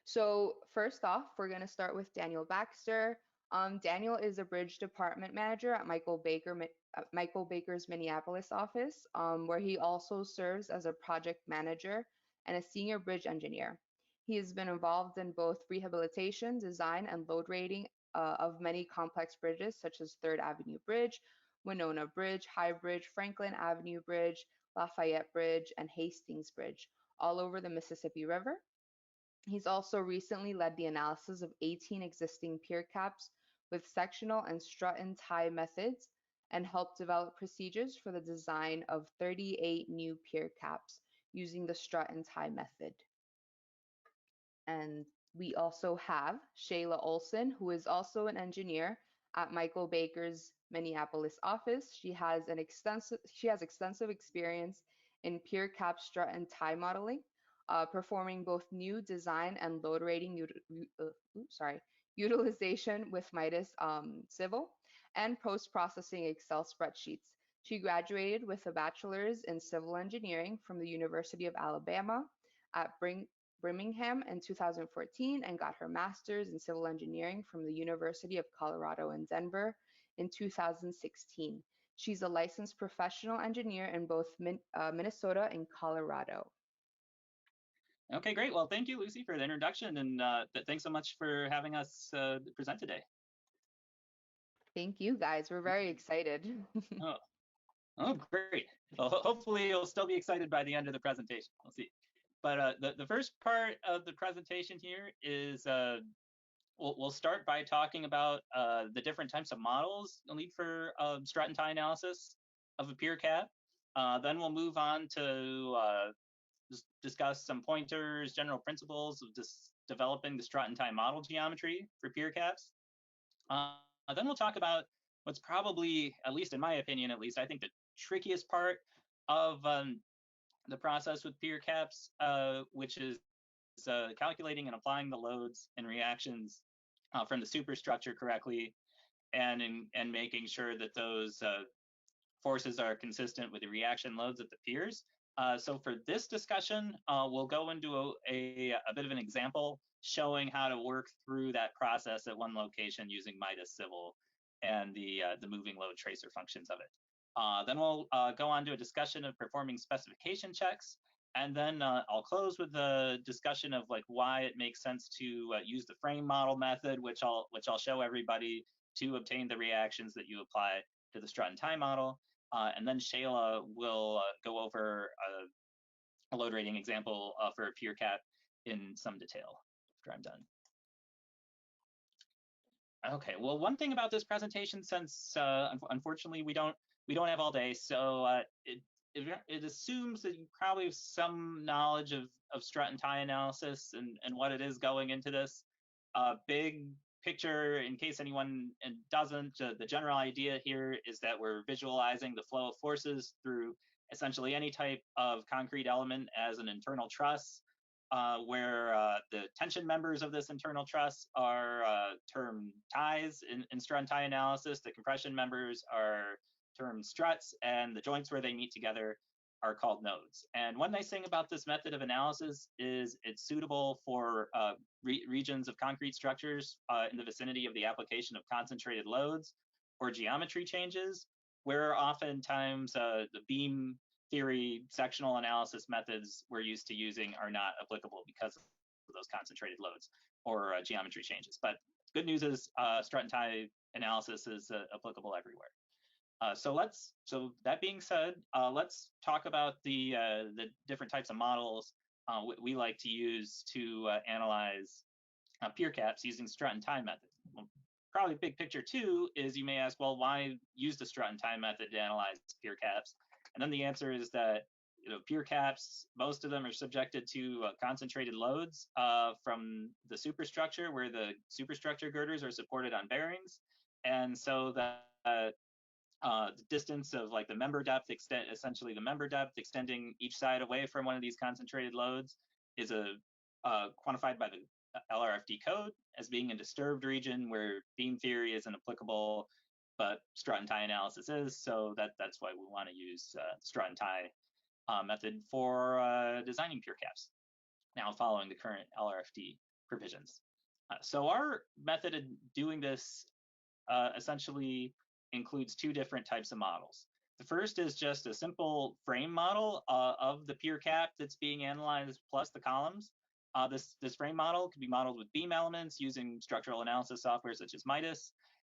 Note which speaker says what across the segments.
Speaker 1: So first off, we're going to start with Daniel Baxter. Daniel is a bridge department manager at Michael Baker's Minneapolis office, where he also serves as a project manager and a senior bridge engineer. He has been involved in both rehabilitation, design, and load rating of many complex bridges, such as Third Avenue Bridge, Winona Bridge, High Bridge, Franklin Avenue Bridge, Lafayette Bridge, and Hastings Bridge, all over the Mississippi River. He's also recently led the analysis of 18 existing pier caps with sectional and strut and tie methods and helped develop procedures for the design of 38 new pier caps using the strut and tie method. And we also have Shayla Olson, who is also an engineer at Michael Baker's Minneapolis office. She has extensive experience in pier cap strut and tie modeling, performing both new design and load rating utilization with Midas Civil and post-processing Excel spreadsheets. She graduated with a bachelor's in civil engineering from the University of Alabama at Birmingham in 2014 and got her master's in civil engineering from the University of Colorado in Denver in 2016. She's a licensed professional engineer in both Minnesota and Colorado.
Speaker 2: Okay, great. Well, thank you, Lucy, for the introduction, and thanks so much for having us present today.
Speaker 1: Thank you, guys. We're very excited.
Speaker 2: Oh, great. Well, hopefully you'll still be excited by the end of the presentation. We'll see. But the first part of the presentation here is we'll start by talking about the different types of models you'll need for strut and tie analysis of a pier cap. Then we'll move on to discuss some pointers, general principles of developing the strut and tie model geometry for pier caps. Then we'll talk about what's probably, at least in my opinion, I think the trickiest part of the process with pier caps, which is calculating and applying the loads and reactions from the superstructure correctly, and making sure that those forces are consistent with the reaction loads at the piers. So for this discussion, we'll go into a bit of an example showing how to work through that process at one location using Midas Civil and the moving load tracer functions of it. Then we'll go on to a discussion of performing specification checks, and then I'll close with a discussion of like why it makes sense to use the frame model method, which I'll show everybody to obtain the reactions that you apply to the strut and tie model. And then Shayla will go over a load rating example for a pier cap in some detail after I'm done. Okay, well, one thing about this presentation, since unfortunately we don't have all day, so it assumes that you probably have some knowledge of strut and tie analysis and what it is going into this. Big picture, in case anyone doesn't, the general idea here is that we're visualizing the flow of forces through essentially any type of concrete element as an internal truss, where the tension members of this internal truss are termed ties in strut and tie analysis. The compression members are termed struts, and the joints where they meet together are called nodes. And one nice thing about this method of analysis is it's suitable for regions of concrete structures in the vicinity of the application of concentrated loads or geometry changes, where oftentimes the beam theory sectional analysis methods we're used to using are not applicable because of those concentrated loads or geometry changes. But good news is strut and tie analysis is applicable everywhere. So that being said, let's talk about the different types of models we like to use to analyze pier caps using strut and tie method. Well, probably a big picture too is you may ask, well, why use the strut and tie method to analyze pier caps? And then the answer is that pier caps, most of them are subjected to concentrated loads from the superstructure, where the superstructure girders are supported on bearings, and so that the distance of like the member depth essentially the member depth extending each side away from one of these concentrated loads is quantified by the LRFD code as being a disturbed region where beam theory isn't applicable, but strut and tie analysis is. So that's why we want to use the strut and tie method for designing pier caps, now following the current LRFD provisions. So our method of doing this essentially includes two different types of models. The first is just a simple frame model of the pier cap that's being analyzed plus the columns. This frame model can be modeled with beam elements using structural analysis software such as Midas.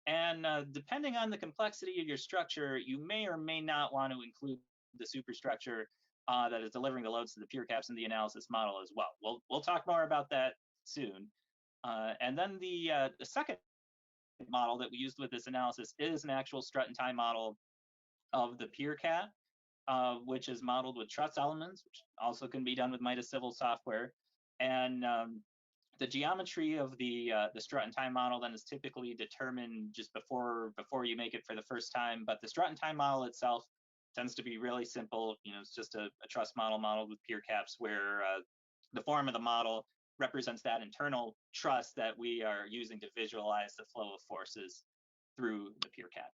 Speaker 2: And depending on the complexity of your structure, you may or may not want to include the superstructure that is delivering the loads to the pier caps in the analysis model as well. We'll talk more about that soon. And then the second model that we used with this analysis is an actual strut and tie model of the pier cap, which is modeled with truss elements, which also can be done with Midas Civil software. And the geometry of the strut and tie model then is typically determined just before you make it for the first time. But the strut and tie model itself tends to be really simple. It's just a truss model modeled with pier caps where the form of the model represents that internal truss that we are using to visualize the flow of forces through the pier cap.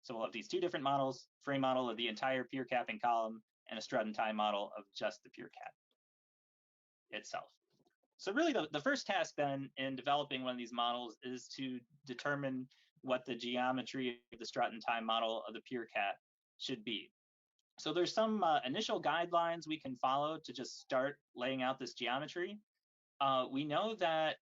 Speaker 2: So we'll have these two different models, frame model of the entire pier capping column and a strut and tie model of just the pier cap itself. So really the first task then in developing one of these models is to determine what the geometry of the strut and tie model of the pier cap should be. So there's some initial guidelines we can follow to just start laying out this geometry. We know that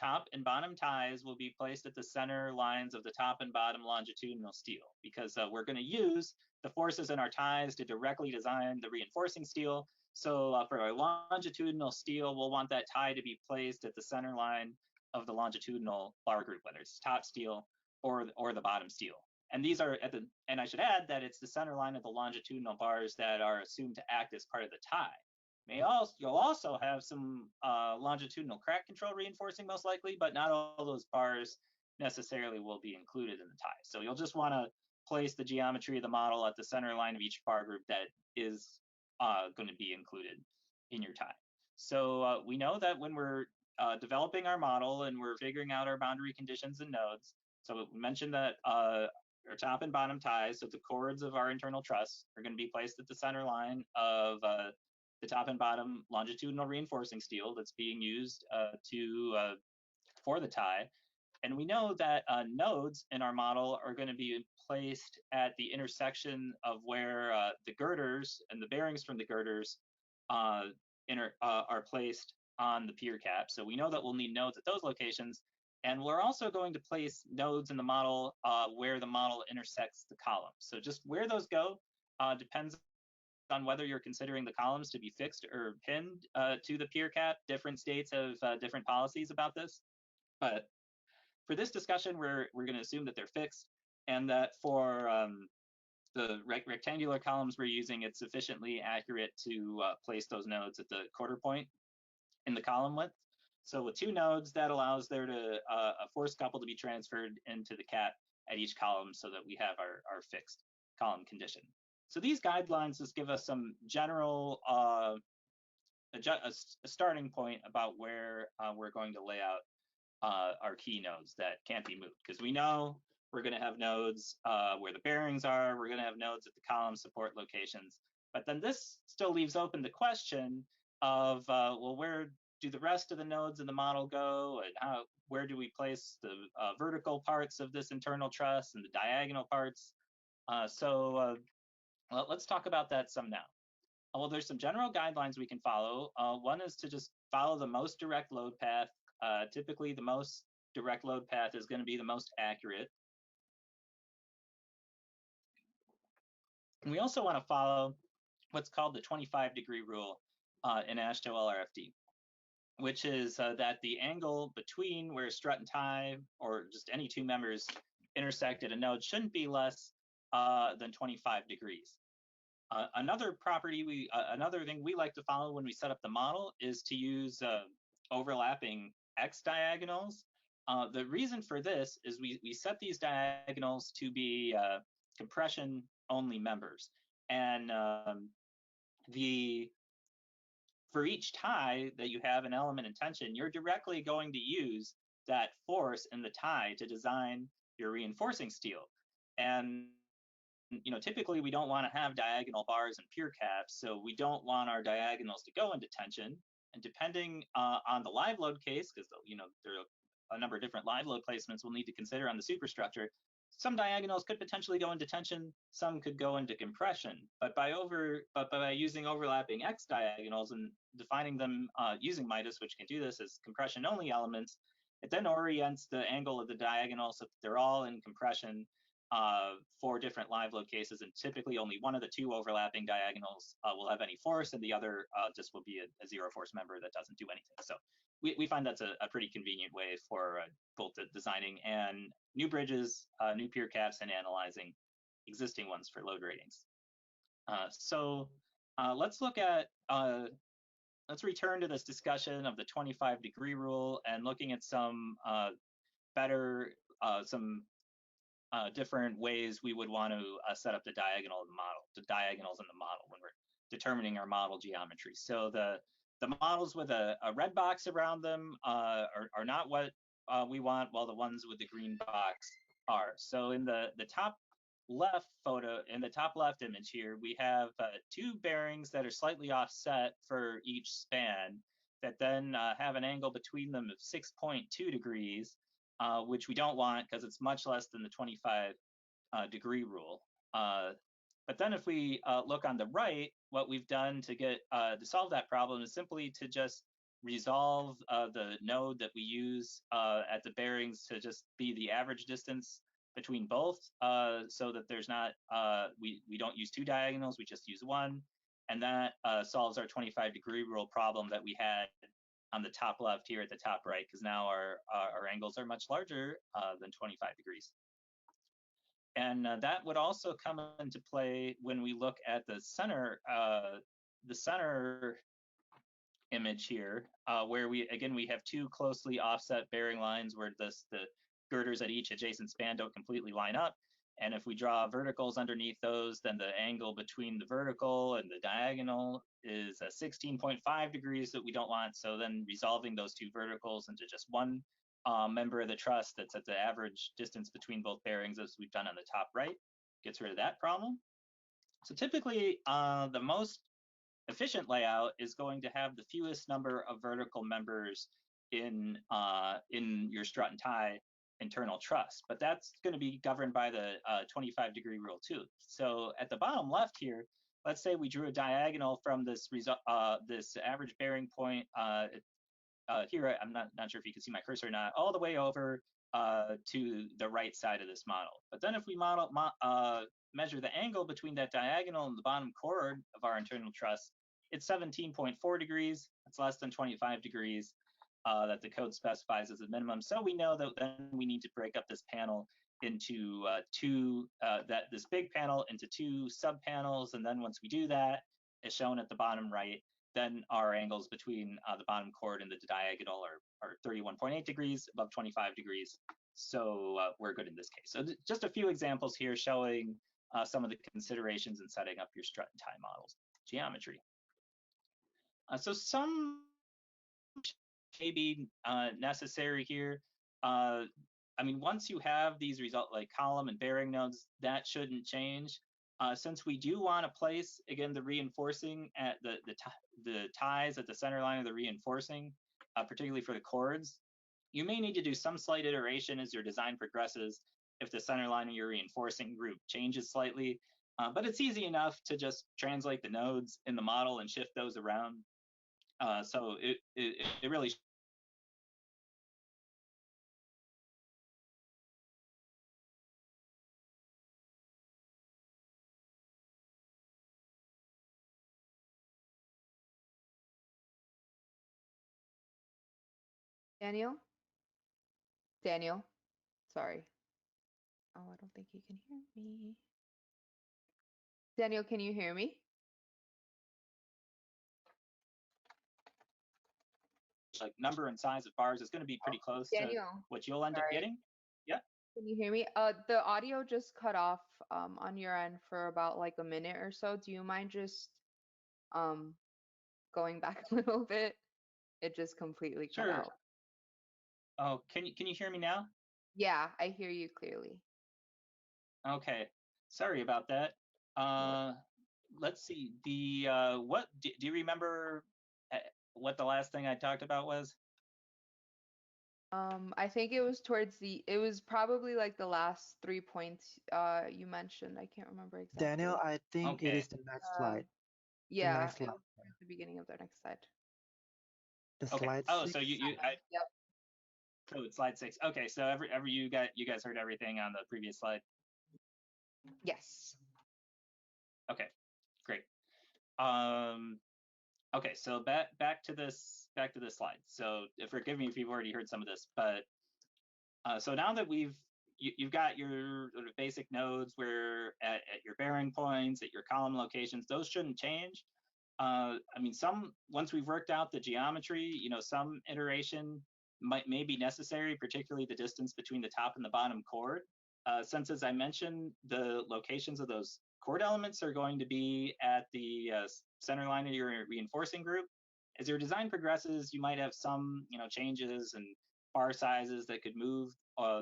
Speaker 2: top and bottom ties will be placed at the center lines of the top and bottom longitudinal steel because we're going to use the forces in our ties to directly design the reinforcing steel. So for our longitudinal steel, we'll want that tie to be placed at the center line of the longitudinal bar group, whether it's top steel or the bottom steel. And these are and I should add that it's the center line of the longitudinal bars that are assumed to act as part of the tie. You'll also have some longitudinal crack control reinforcing most likely, but not all those bars necessarily will be included in the tie. So you'll just want to place the geometry of the model at the center line of each bar group that is going to be included in your tie. So we know that when we're developing our model and we're figuring out our boundary conditions and nodes, so we mentioned that our top and bottom ties, so the chords of our internal truss, are going to be placed at the center line of the top and bottom longitudinal reinforcing steel that's being used for the tie. And we know that nodes in our model are going to be placed at the intersection of where the girders and the bearings from the girders are placed on the pier cap. So we know that we'll need nodes at those locations. And we're also going to place nodes in the model where the model intersects the columns. So just where those go depends on whether you're considering the columns to be fixed or pinned to the pier cap. Different states have different policies about this. But for this discussion, we're going to assume that they're fixed and that for the rectangular columns we're using, it's sufficiently accurate to place those nodes at the quarter point in the column width. So with two nodes, that allows there to a force couple to be transferred into the cap at each column so that we have our fixed column condition. So these guidelines just give us some general a starting point about where we're going to lay out our key nodes that can't be moved, because we know we're going to have nodes where the bearings are, we're going to have nodes at the column support locations. But then this still leaves open the question of, well, where do the rest of the nodes in the model go, and where do we place the vertical parts of this internal truss and the diagonal parts? Well, let's talk about that some now. Well, there's some general guidelines we can follow. One is to just follow the most direct load path. Typically, the most direct load path is going to be the most accurate. And we also want to follow what's called the 25-degree rule in AASHTO LRFD, which is that the angle between where strut and tie, or just any two members, intersect at a node shouldn't be less than 25 degrees. Another thing we like to follow when we set up the model is to use overlapping X diagonals. The reason for this is we set these diagonals to be compression-only members. And for each tie that you have an element in tension, you're directly going to use that force in the tie to design your reinforcing steel. And typically we don't want to have diagonal bars and pier caps, so we don't want our diagonals to go into tension. and depending on the live load case, because there are a number of different live load placements we'll need to consider on the superstructure, some diagonals could potentially go into tension, some could go into compression. But by using overlapping X diagonals and defining them using Midas, which can do this as compression-only elements, it then orients the angle of the diagonal so that they're all in compression for different live load cases, and typically only one of the two overlapping diagonals will have any force, and the other just will be a zero force member that doesn't do anything. So we find that's a pretty convenient way for both designing and new bridges, new pier caps, and analyzing existing ones for load ratings. So let's look at, let's return to this discussion of the 25-degree rule and looking at some different ways we would want to set up the diagonals in the model when we're determining our model geometry. So the models with a red box around them are not what we want, while the ones with the green box are. So in the top left photo, in the top left image here, we have two bearings that are slightly offset for each span that then have an angle between them of 6.2 degrees, which we don't want because it's much less than the 25-degree rule. But then if we look on the right, what we've done to solve that problem is simply to just resolve the node that we use at the bearings to just be the average distance between both, so that there's not, we don't use two diagonals, we just use one. And that solves our 25-degree rule problem that we had on the top left here at the top right, because now our angles are much larger than 25 degrees. And that would also come into play when we look at the center image here, where we have two closely offset bearing lines where the girders at each adjacent span don't completely line up. And if we draw verticals underneath those, then the angle between the vertical and the diagonal is 16.5 degrees that we don't want. So then resolving those two verticals into just one member of the truss that's at the average distance between both bearings, as we've done on the top right, gets rid of that problem. So typically, the most efficient layout is going to have the fewest number of vertical members in your strut and tie internal truss, but that's going to be governed by the 25-degree rule too. So at the bottom left here, let's say we drew a diagonal from this average bearing point here. I'm not sure if you can see my cursor or not, all the way over to the right side of this model. But then if we measure the angle between that diagonal and the bottom chord of our internal truss, it's 17.4 degrees. It's less than 25 degrees that the code specifies as a minimum. So we know that then we need to break up this panel into this big panel into two sub panels. And then once we do that, as shown at the bottom right, then our angles between the bottom chord and the diagonal are 31.8 degrees, above 25 degrees. So we're good in this case. So just a few examples here showing some of the considerations in setting up your strut and tie models geometry. So some may be necessary here. I mean, once you have these like column and bearing nodes, that shouldn't change. Since we do want to place, again, the reinforcing at the ties at the center line of the reinforcing, particularly for the chords, you may need to do some slight iteration as your design progresses if the center line of your reinforcing group changes slightly. But it's easy enough to just translate the nodes in the model and shift those around. So it really
Speaker 1: Daniel? Daniel? Sorry. Oh, I don't think he can hear me. Daniel, can you hear me?
Speaker 2: like number and size of bars is going to be pretty close to what you'll end up getting. Yeah.
Speaker 1: Can you hear me? The audio just cut off on your end for about like a minute or so. Do you mind just going back a little bit? It just completely cut out.
Speaker 2: Oh, can you hear me now?
Speaker 1: Yeah, I hear you clearly.
Speaker 2: Okay. Sorry about that. Let's see. What do you remember what the last thing I talked about was?
Speaker 1: I think it was it was probably like the last 3 points you mentioned. I can't remember
Speaker 3: Daniel,
Speaker 1: exactly.
Speaker 3: I think it
Speaker 2: Okay.
Speaker 3: is the next
Speaker 1: Um,
Speaker 3: slide. The
Speaker 1: yeah,
Speaker 3: next
Speaker 1: it
Speaker 3: slide.
Speaker 1: was at the beginning of the next slide.
Speaker 3: The
Speaker 2: Okay.
Speaker 3: slide
Speaker 2: Oh, so
Speaker 3: 6.
Speaker 1: Yep.
Speaker 2: so it's slide 6. Okay, so every you guys heard everything on the previous slide.
Speaker 1: Yes.
Speaker 2: Okay, great. Okay, so back to this slide. So forgive me if you've already heard some of this, but so now that you've got your sort of basic nodes where at your bearing points, at your column locations, those shouldn't change. I mean, once we've worked out the geometry, some iteration may be necessary, particularly the distance between the top and the bottom chord. Since, as I mentioned, the locations of those chord elements are going to be at the center line of your reinforcing group. As your design progresses, you might have some, changes and bar sizes that could move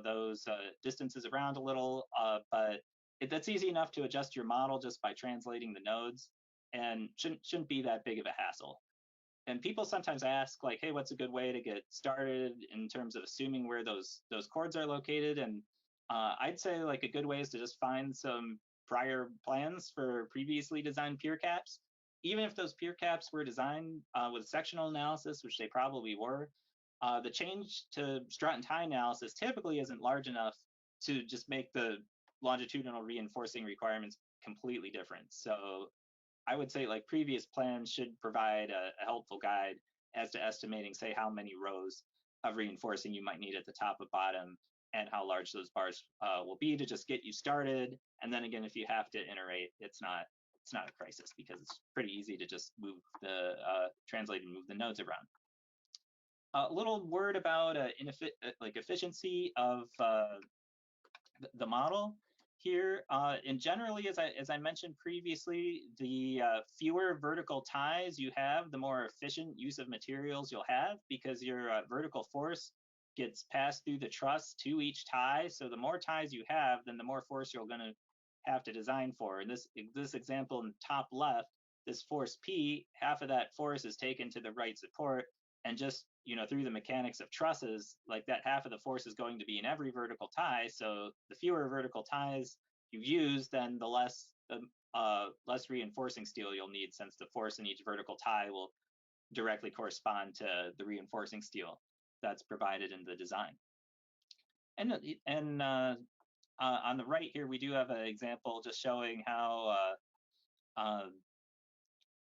Speaker 2: those distances around a little, but that's easy enough to adjust your model just by translating the nodes, and shouldn't be that big of a hassle. And people sometimes ask, like, hey, what's a good way to get started in terms of assuming where those chords are located? And I'd say like a good way is to just find some prior plans for previously designed pier caps. Even if those pier caps were designed with sectional analysis, which they probably were, the change to strut and tie analysis typically isn't large enough to just make the longitudinal reinforcing requirements completely different. So I would say like previous plans should provide a helpful guide as to estimating, say, how many rows of reinforcing you might need at the top and bottom, and how large those bars will be to just get you started. And then again, if you have to iterate, it's not a crisis, because it's pretty easy to just move the translate and move the nodes around. A little word about efficiency of the model here. And generally, as I mentioned previously, the fewer vertical ties you have, the more efficient use of materials you'll have, because your vertical force gets passed through the truss to each tie. So the more ties you have, then the more force you're going to have to design for. In this example in the top left, this force P, half of that force is taken to the right support, and just through the mechanics of trusses, like that half of the force is going to be in every vertical tie. So the fewer vertical ties you use, then the less reinforcing steel you'll need, since the force in each vertical tie will directly correspond to the reinforcing steel that's provided in the design. And on the right here, we do have an example just showing how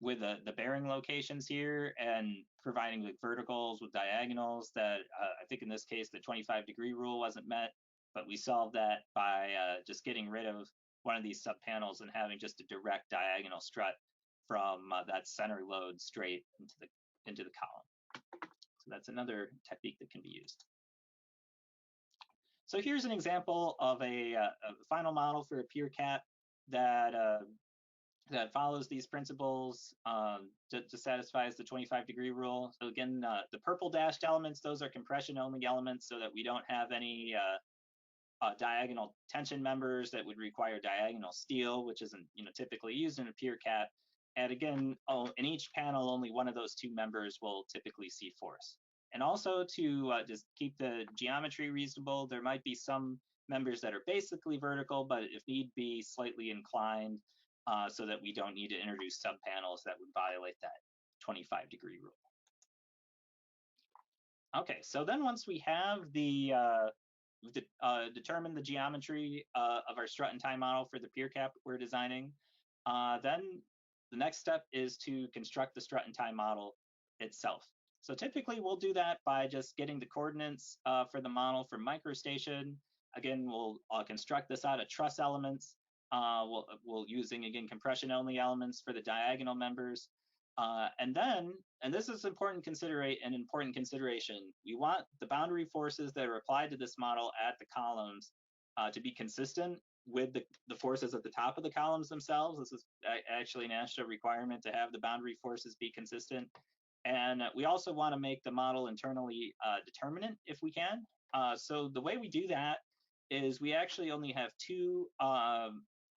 Speaker 2: with the bearing locations here and providing like verticals with diagonals, that I think in this case the 25-degree rule wasn't met, but we solved that by just getting rid of one of these subpanels and having just a direct diagonal strut from that center load straight into the column. So that's another technique that can be used. So here's an example of a final model for a pier cap that follows these principles, to satisfies the 25-degree rule. So again, the purple dashed elements, those are compression-only elements, so that we don't have any diagonal tension members that would require diagonal steel, which isn't typically used in a pier cap. And again, in each panel, only one of those two members will typically see force. And also to just keep the geometry reasonable, there might be some members that are basically vertical, but if need be, slightly inclined, so that we don't need to introduce subpanels that would violate that 25-degree rule. Okay, so then once we have determined the geometry of our strut and tie model for the pier cap we're designing, then the next step is to construct the strut and tie model itself. So typically we'll do that by just getting the coordinates for the model for microstation. Again, we'll construct this out of truss elements. We'll using, again, compression-only elements for the diagonal members. And this is an important consideration, we want the boundary forces that are applied to this model at the columns to be consistent with the forces at the top of the columns themselves. This is actually an AASHTO requirement to have the boundary forces be consistent. And we also want to make the model internally determinate if we can. So the way we do that is we actually only have two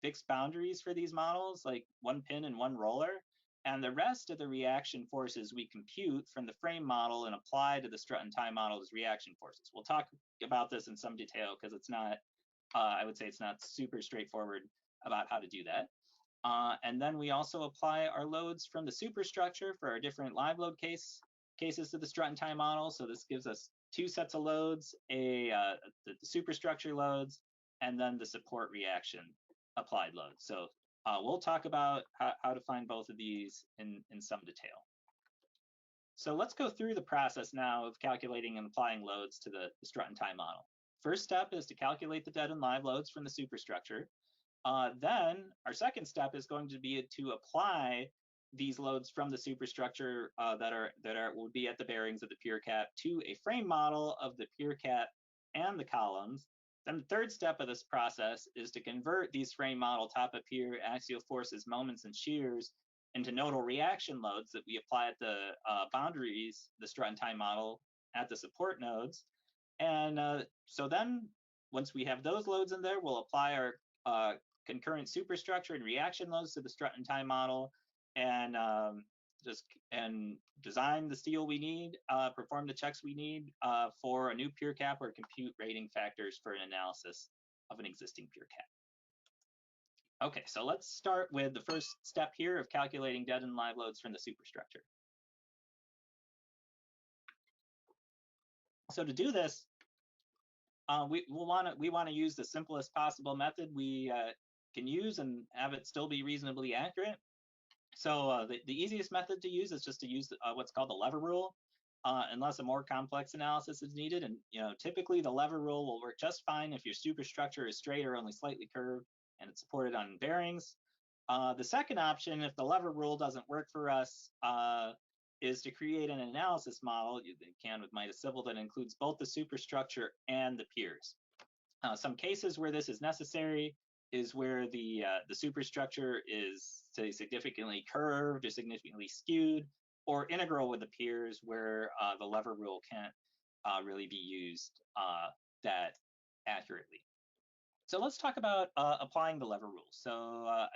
Speaker 2: fixed boundaries for these models, like one pin and one roller. And the rest of the reaction forces we compute from the frame model and apply to the strut and tie model as reaction forces. We'll talk about this in some detail because it's not, I would say it's not super straightforward about how to do that. And then we also apply our loads from the superstructure for our different live load cases to the strut and tie model. So this gives us two sets of loads, the superstructure loads, and then the support reaction applied loads. So we'll talk about how to find both of these in some detail. So let's go through the process now of calculating and applying loads to the strut and tie model. First step is to calculate the dead and live loads from the superstructure. Then our second step is going to be to apply these loads from the superstructure that would be at the bearings of the pier cap to a frame model of the pier cap and the columns. Then the third step of this process is to convert these frame model top of pier axial forces, moments, and shears into nodal reaction loads that we apply at the boundaries, the strut and tie model at the support nodes. And so then once we have those loads in there, we'll apply our concurrent superstructure and reaction loads to the strut and tie model, and design the steel we need, perform the checks we need for a new pier cap, or compute rating factors for an analysis of an existing pier cap. Okay, so let's start with the first step here of calculating dead and live loads from the superstructure. So to do this, we want to use the simplest possible method we can use and have it still be reasonably accurate. So the easiest method to use is just to use what's called the lever rule, unless a more complex analysis is needed. And typically the lever rule will work just fine if your superstructure is straight or only slightly curved and it's supported on bearings. The second option, if the lever rule doesn't work for us, is to create an analysis model, you can with Midas Civil, that includes both the superstructure and the piers. Some cases where this is necessary is where the superstructure is, say, significantly curved or significantly skewed, or integral with the piers where the lever rule can't really be used that accurately. So let's talk about applying the lever rule. So I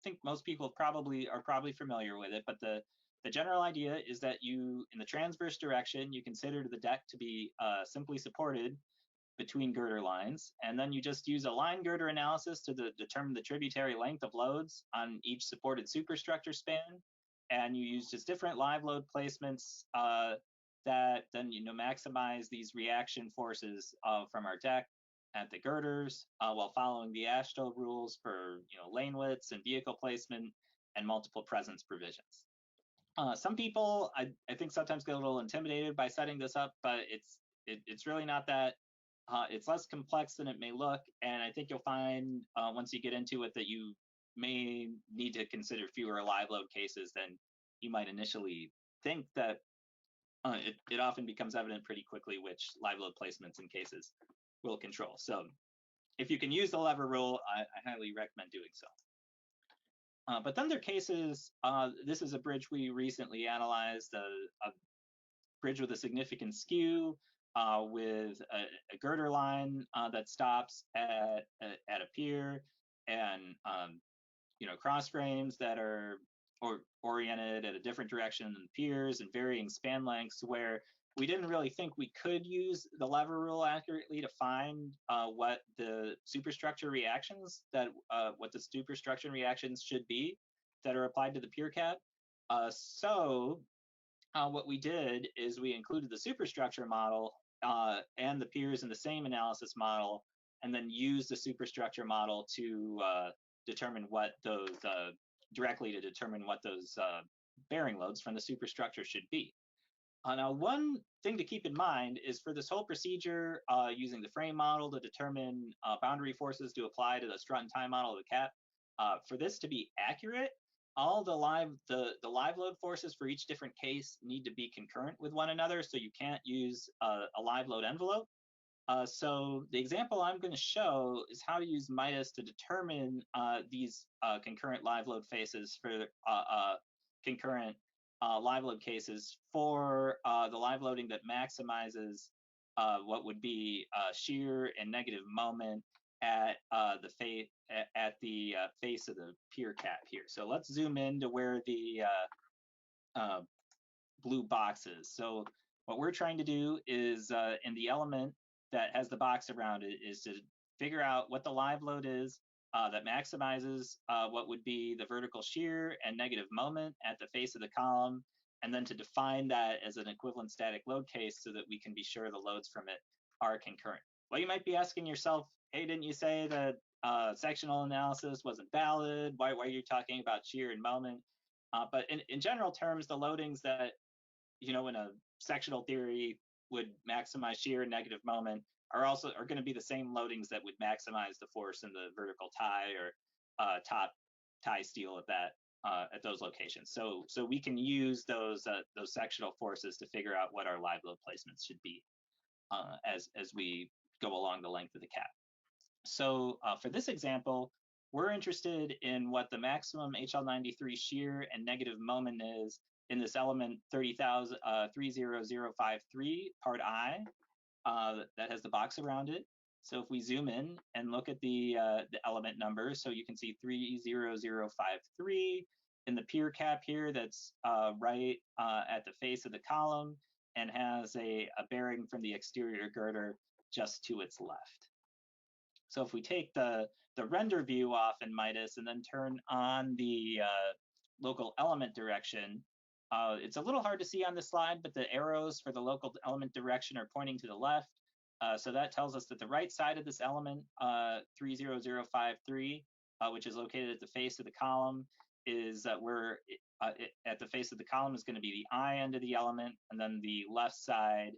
Speaker 2: think most people are probably familiar with it, but the general idea is that you, in the transverse direction, you consider the deck to be simply supported between girder lines, and then you just use a line girder analysis to determine the tributary length of loads on each supported superstructure span, and you use just different live load placements that then maximize these reaction forces from our deck at the girders while following the AASHTO rules for lane widths and vehicle placement and multiple presence provisions. Some people, I think, sometimes get a little intimidated by setting this up, but it's really not that. It's less complex than it may look, and I think you'll find once you get into it that you may need to consider fewer live load cases than you might initially think. That it often becomes evident pretty quickly which live load placements and cases will control. So if you can use the lever rule, I highly recommend doing so. But then there are cases, this is a bridge we recently analyzed, a bridge with a significant skew, with a girder line that stops at a pier, and cross frames that are oriented at a different direction than the piers, and varying span lengths, where we didn't really think we could use the lever rule accurately to find what the superstructure reactions should be that are applied to the pier cap. So what we did is we included the superstructure model and the piers in the same analysis model, and then used the superstructure model to determine what those bearing loads from the superstructure should be. Now, one thing to keep in mind is for this whole procedure, using the frame model to determine boundary forces to apply to the strut and tie model of the cap, for this to be accurate, all the live load forces for each different case need to be concurrent with one another, so you can't use a live load envelope. So the example I'm going to show is how to use Midas to determine these concurrent live load faces for concurrent live load cases for the live loading that maximizes what would be shear and negative moment at the face of the pier cap here. So let's zoom in to where the blue box is. So what we're trying to do is in the element that has the box around it is to figure out what the live load is that maximizes what would be the vertical shear and negative moment at the face of the column, and then to define that as an equivalent static load case so that we can be sure the loads from it are concurrent. Well, you might be asking yourself, hey, didn't you say that sectional analysis wasn't valid? Why are you talking about shear and moment? But in general terms, the loadings that, in a sectional theory would maximize shear and negative moment are going to be the same loadings that would maximize the force in the vertical tie or top tie steel at those locations. So we can use those sectional forces to figure out what our live load placements should be as we go along the length of the cap. So for this example, we're interested in what the maximum HL93 shear and negative moment is in this element 30053, part I, that has the box around it. So if we zoom in and look at the element number, so you can see 30053 in the pier cap here that's right at the face of the column and has a bearing from the exterior girder just to its left. So if we take the render view off in Midas and then turn on the local element direction, it's a little hard to see on the slide, but the arrows for the local element direction are pointing to the left. So that tells us that the right side of this element, 30053, which is located at the face of the column, is where at the face of the column is going to be the I end of the element, and then the left side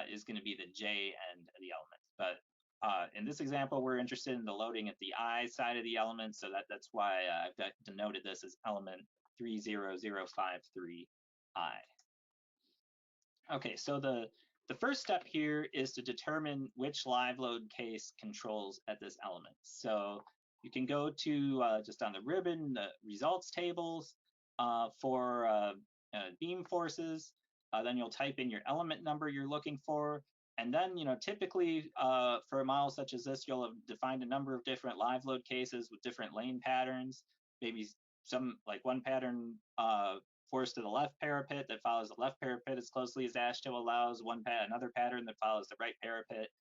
Speaker 2: is going to be the J end of the element. But in this example, we're interested in the loading at the I side of the element, so that's why I've denoted this as element 30053I. Okay, so the first step here is to determine which live load case controls at this element. So you can go to just on the ribbon, the results tables for beam forces. Then you'll type in your element number you're looking for. And then, typically for a model such as this, you'll have defined a number of different live load cases with different lane patterns, maybe some like one pattern force to the left parapet that follows the left parapet as closely as AASHTO allows, another pattern that follows the right parapet,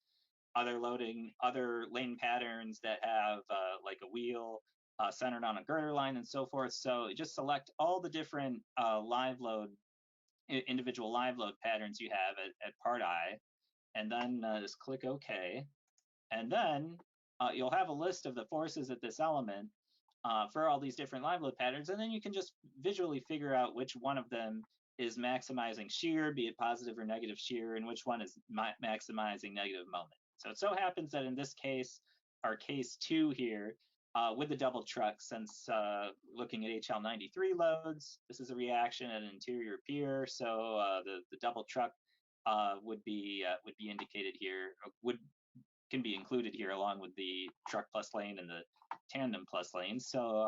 Speaker 2: other lane patterns that have like a wheel centered on a girder line and so forth. So you just select all the different individual live load patterns you have at part I, and then just click OK. And then you'll have a list of the forces at this element for all these different live load patterns, and then you can just visually figure out which one of them is maximizing shear, be it positive or negative shear, and which one is maximizing negative moment. So it so happens that in this case, our case 2 here, with the double truck, since looking at HL93 loads, this is a reaction at an interior pier, so the double truck would be indicated here, can be included here along with the truck plus lane and the tandem plus lane. So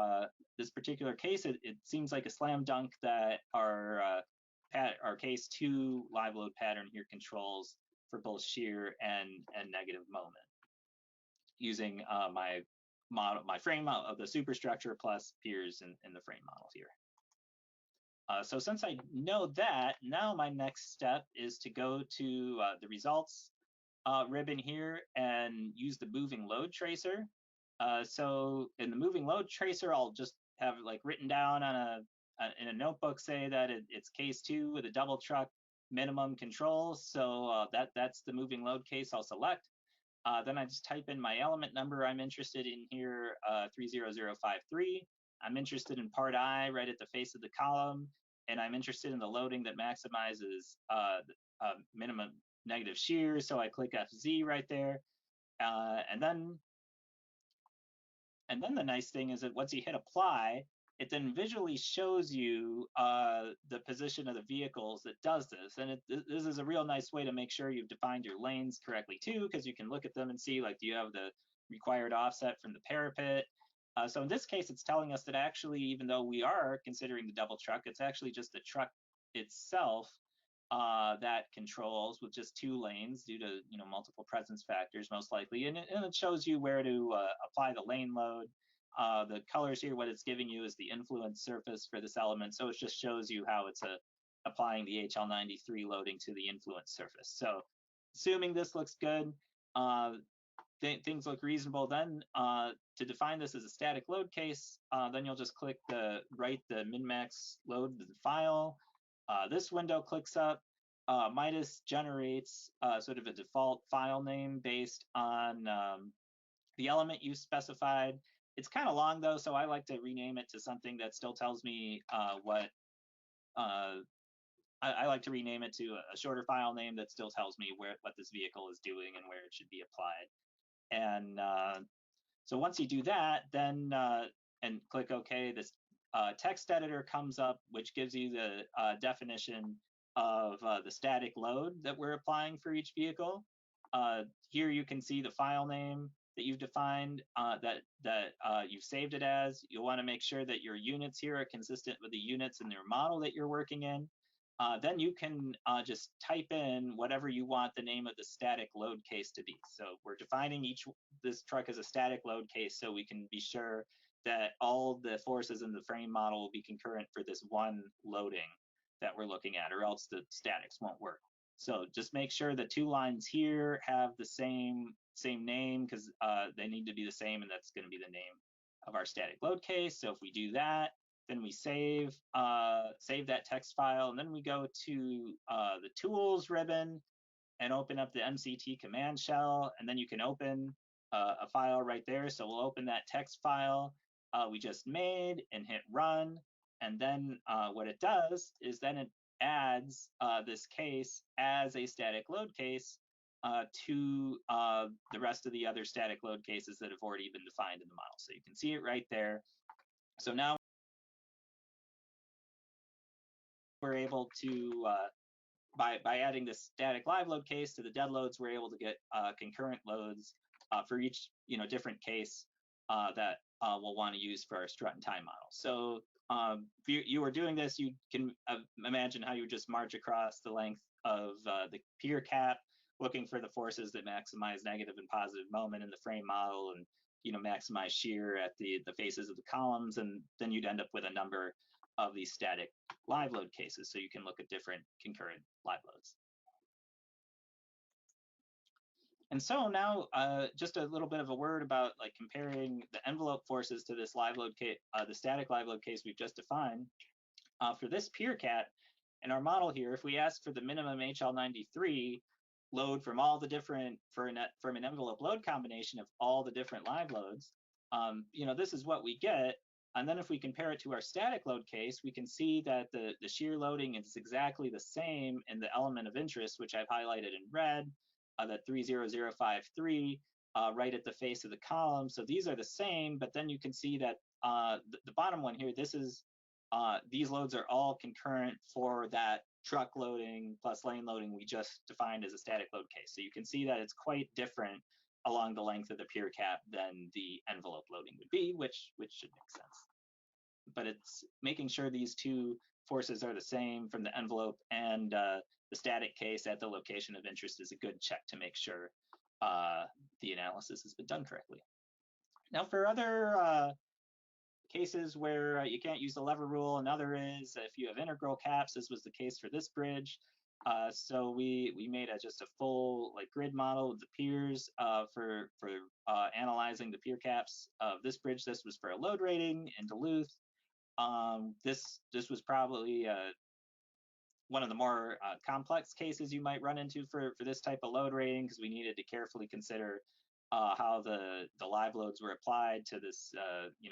Speaker 2: this particular case, it seems like a slam dunk that our case 2 live load pattern here controls for both shear and negative moment using my frame of the superstructure plus piers in the frame model here. So since I know that, now my next step is to go to the results ribbon here and use the moving load tracer. So in the moving load tracer, I'll just have like written down in a notebook, say that it's case 2 with a double truck minimum control. So that's the moving load case I'll select. Then I just type in my element number I'm interested in here, 30053. I'm interested in part I right at the face of the column, and I'm interested in the loading that maximizes minimum negative shear, so I click FZ right there. And then the nice thing is that once you hit apply, it then visually shows you the position of the vehicles that does this. And this is a real nice way to make sure you've defined your lanes correctly too, because you can look at them and see, like, do you have the required offset from the parapet? So in this case, it's telling us that actually, even though we are considering the double truck, it's actually just the truck itself that controls with just 2 lanes due to multiple presence factors most likely, and it shows you where to apply the lane load. The colors here, what it's giving you is the influence surface for this element, so it just shows you how it's applying the HL93 loading to the influence surface. So assuming this looks good, things look reasonable, then to define this as a static load case, then you'll just click write the min-max load to the file. This window clicks up. Midas generates sort of a default file name based on the element you specified. It's kind of long though, so I like to rename it to something that still tells me what I like to rename it to a shorter file name that still tells me what this vehicle is doing and where it should be applied. And so once you do that, then and click OK, this text editor comes up, which gives you the definition of the static load that we're applying for each vehicle. Here you can see the file name that you've defined, that you've saved it as. You'll want to make sure that your units here are consistent with the units in your model that you're working in. Then you can just type in whatever you want the name of the static load case to be. So we're defining this truck as a static load case so we can be sure that all the forces in the frame model will be concurrent for this one loading that we're looking at, or else the statics won't work. So just make sure the 2 lines here have the same name, because they need to be the same, and that's going to be the name of our static load case. So if we do that, then we save that text file, and then we go to the tools ribbon and open up the MCT command shell, and then you can open a file right there. So we'll open that text file we just made and hit run, and then what it does is then it adds this case as a static load case to the rest of the other static load cases that have already been defined in the model. So you can see it right there. So now we're able to, by adding this static live load case to the dead loads, we're able to get concurrent loads for each different case that we'll want to use for our strut and tie model. So if you were doing this, you can imagine how you would just march across the length of the pier cap, looking for the forces that maximize negative and positive moment in the frame model, and maximize shear at the faces of the columns, and then you'd end up with a number of these static live load cases, so you can look at different concurrent live loads. And so now just a little bit of a word about comparing the envelope forces to this live load case, the static live load case we've just defined. For this pier cat in our model here, if we ask for the minimum HL93 load from all the different, from an envelope load combination of all the different live loads, this is what we get. And then if we compare it to our static load case, we can see that the shear loading is exactly the same in the element of interest, which I've highlighted in red, that 30053, right at the face of the column. So these are the same, but then you can see that the bottom one here, this is, these loads are all concurrent for that truck loading plus lane loading we just defined as a static load case. So you can see that it's quite different along the length of the pier cap than the envelope loading would be, which should make sense. But it's making sure these 2 forces are the same from the envelope and the static case at the location of interest is a good check to make sure the analysis has been done correctly. Now for other cases where you can't use the lever rule, another is if you have integral caps, as was the case for this bridge. So we made just a full grid model of the piers for analyzing the pier caps of this bridge. This was for a load rating in Duluth. This was probably one of the more complex cases you might run into for this type of load rating, because we needed to carefully consider how the live loads were applied to this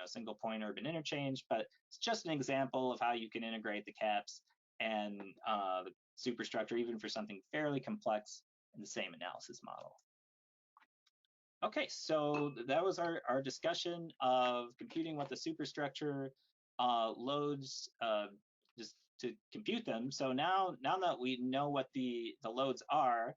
Speaker 2: single point urban interchange. But it's just an example of how you can integrate the caps and the superstructure even for something fairly complex in the same analysis model. Okay, so that was our discussion of computing what the superstructure loads just to compute them. So now that we know what the loads are,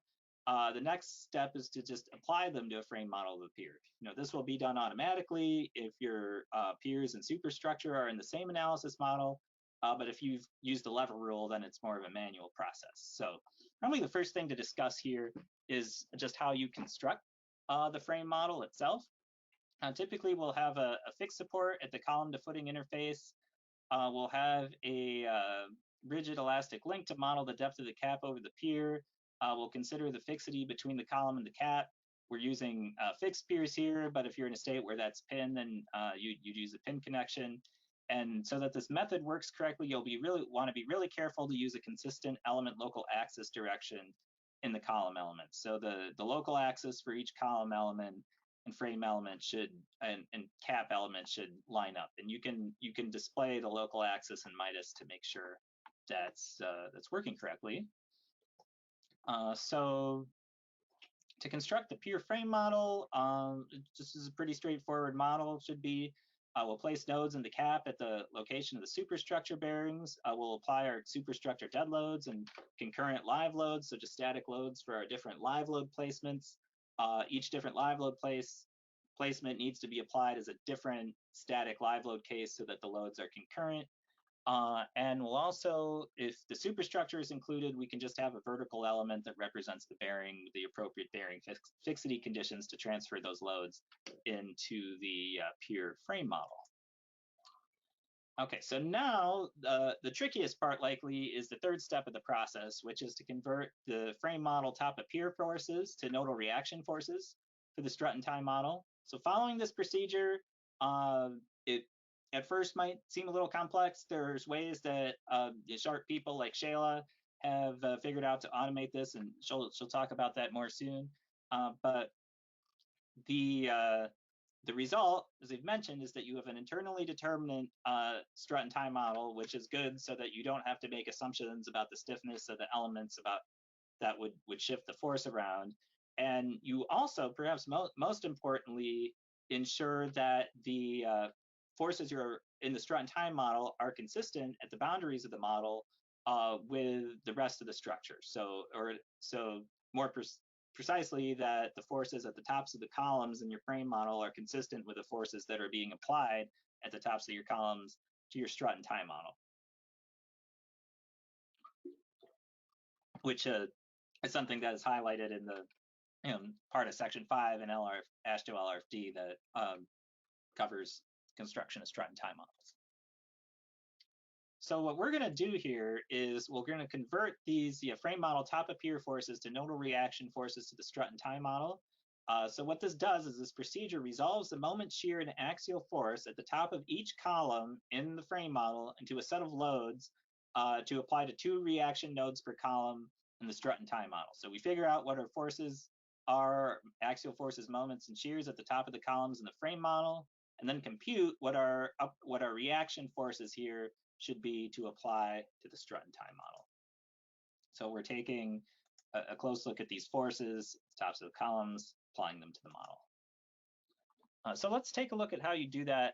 Speaker 2: the next step is to just apply them to a frame model of the pier. This will be done automatically if your piers and superstructure are in the same analysis model. but if you've used the lever rule, then it's more of a manual process. So probably the first thing to discuss here is just how you construct the frame model itself. Typically, we'll have a fixed support at the column to footing interface. We'll have a rigid elastic link to model the depth of the cap over the pier. We'll consider the fixity between the column and the cap. We're using fixed piers here, but if you're in a state where that's pin, then you'd use a pin connection. And so that this method works correctly, you'll want to be really careful to use a consistent element local axis direction in the column elements. So the local axis for each column element and frame element should and cap element should line up. And you can display the local axis in Midas to make sure that's working correctly. So to construct the Pier frame model, this is a pretty straightforward model. It should be, we'll place nodes in the cap at the location of the superstructure bearings. We'll apply our superstructure dead loads and concurrent live loads, so just static loads for our different live load placements. Each different live load placement needs to be applied as a different static live load case so that the loads are concurrent. And we'll also, if the superstructure is included, we can just have a vertical element that represents the bearing, the appropriate bearing fixity conditions to transfer those loads into the Pier frame model. Okay, so now the trickiest part likely is the third step of the process, which is to convert the frame model top of Pier forces to nodal reaction forces for the strut and tie model. So following this procedure, it at first might seem a little complex. There's ways that sharp people like Shayla have figured out to automate this, and she'll talk about that more soon. But the result, as I've mentioned, is that you have an internally determinate strut and tie model, which is good so that you don't have to make assumptions about the stiffness of the elements about that would shift the force around. And you also, perhaps most importantly, ensure that the forces you're in the strut and tie model are consistent at the boundaries of the model with the rest of the structure. So more precisely, that the forces at the tops of the columns in your frame model are consistent with the forces that are being applied at the tops of your columns to your strut and tie model, which is something that is highlighted in the part of Section 5 in AASHTO LRFD that covers construction of strut and tie models. So what we're going to do here is we're going to convert these frame model top of pier forces to nodal reaction forces to the strut and tie model. So what this does is this procedure resolves the moment shear and axial force at the top of each column in the frame model into a set of loads to apply to 2 reaction nodes per column in the strut and tie model. So we figure out what our forces are, axial forces, moments, and shears at the top of the columns in the frame model, and then compute what our reaction forces here should be to apply to the strut and tie model. So we're taking a close look at these forces, the tops of the columns, applying them to the model. So let's take a look at how you do that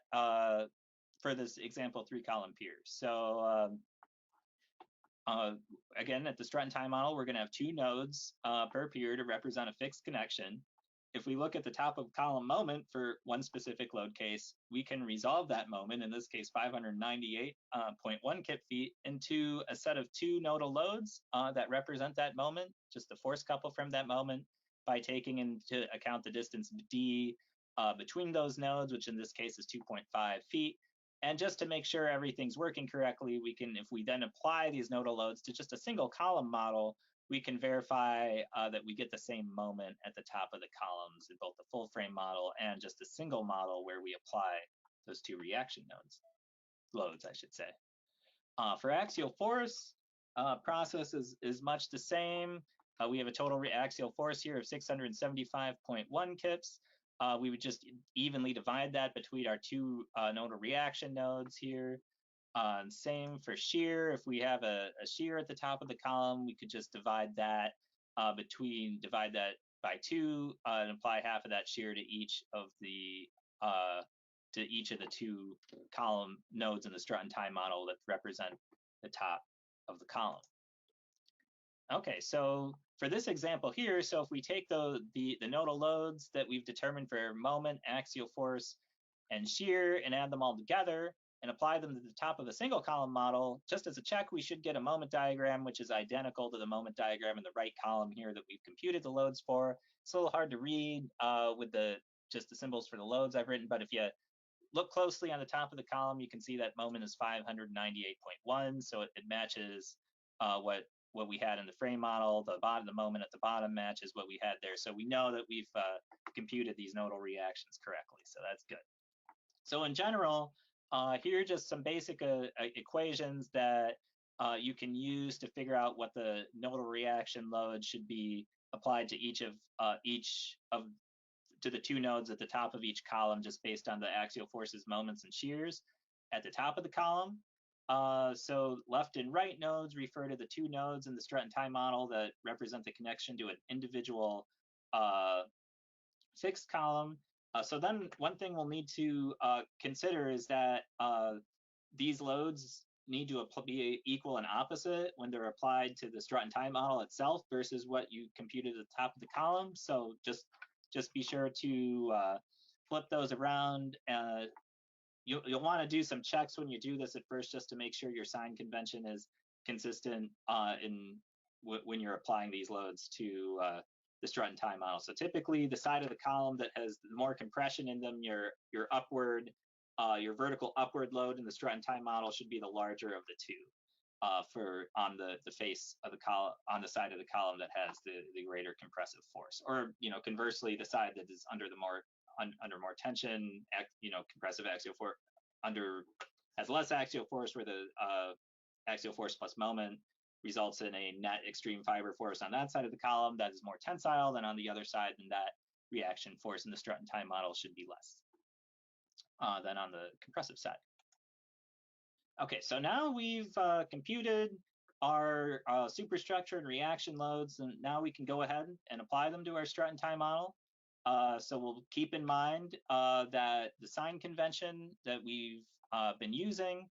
Speaker 2: for this example 3-column pier. So again, at the strut and tie model, we're going to have 2 nodes per pier to represent a fixed connection. If we look at the top of column moment for one specific load case, we can resolve that moment, in this case 598.1 kip feet, into a set of 2 nodal loads that represent that moment, just the force couple from that moment, by taking into account the distance d between those nodes, which in this case is 2.5 feet. And just to make sure everything's working correctly, we can, if we then apply these nodal loads to just a single column model, we can verify that we get the same moment at the top of the columns in both the full frame model and just a single model where we apply those 2 reaction loads, I should say. For axial force, process is much the same. We have a total axial force here of 675.1 kips. We would just evenly divide that between our 2 nodal reaction nodes here. Same for shear. If we have a shear at the top of the column, we could just divide that by 2 and apply half of that shear to each of the 2 column nodes in the strut and tie model that represent the top of the column. Okay, so for this example here, so if we take the nodal loads that we've determined for moment, axial force, and shear and add them all together, and apply them to the top of a single column model, just as a check, we should get a moment diagram, which is identical to the moment diagram in the right column here that we've computed the loads for. It's a little hard to read with just the symbols for the loads I've written, but if you look closely on the top of the column, you can see that moment is 598.1, so it matches what we had in the frame model. The moment at the bottom matches what we had there, so we know that we've computed these nodal reactions correctly, so that's good. So in general, here are just some basic equations that you can use to figure out what the nodal reaction load should be applied to each of to the two nodes at the top of each column, just based on the axial forces, moments, and shears at the top of the column. So left and right nodes refer to the two nodes in the strut and tie model that represent the connection to an individual fixed column. So then one thing we'll need to consider is that these loads need to be equal and opposite when they're applied to the strut and tie model itself versus what you computed at the top of the column. So just be sure to flip those around. You'll want to do some checks when you do this at first, just to make sure your sign convention is consistent when you're applying these loads to the strut and tie model. So typically, the side of the column that has more compression in them, your vertical upward load in the strut and tie model should be the larger of the two. On the face of the column, on the side of the column that has the greater compressive force, or conversely, the side that is under more tension, compressive axial force has less axial force, where the axial force plus moment results in a net extreme fiber force on that side of the column that is more tensile than on the other side, and that reaction force in the strut and tie model should be less than on the compressive side. Okay, so now we've computed our superstructure and reaction loads, and now we can go ahead and apply them to our strut and tie model. So we'll keep in mind that the sign convention that we've been using,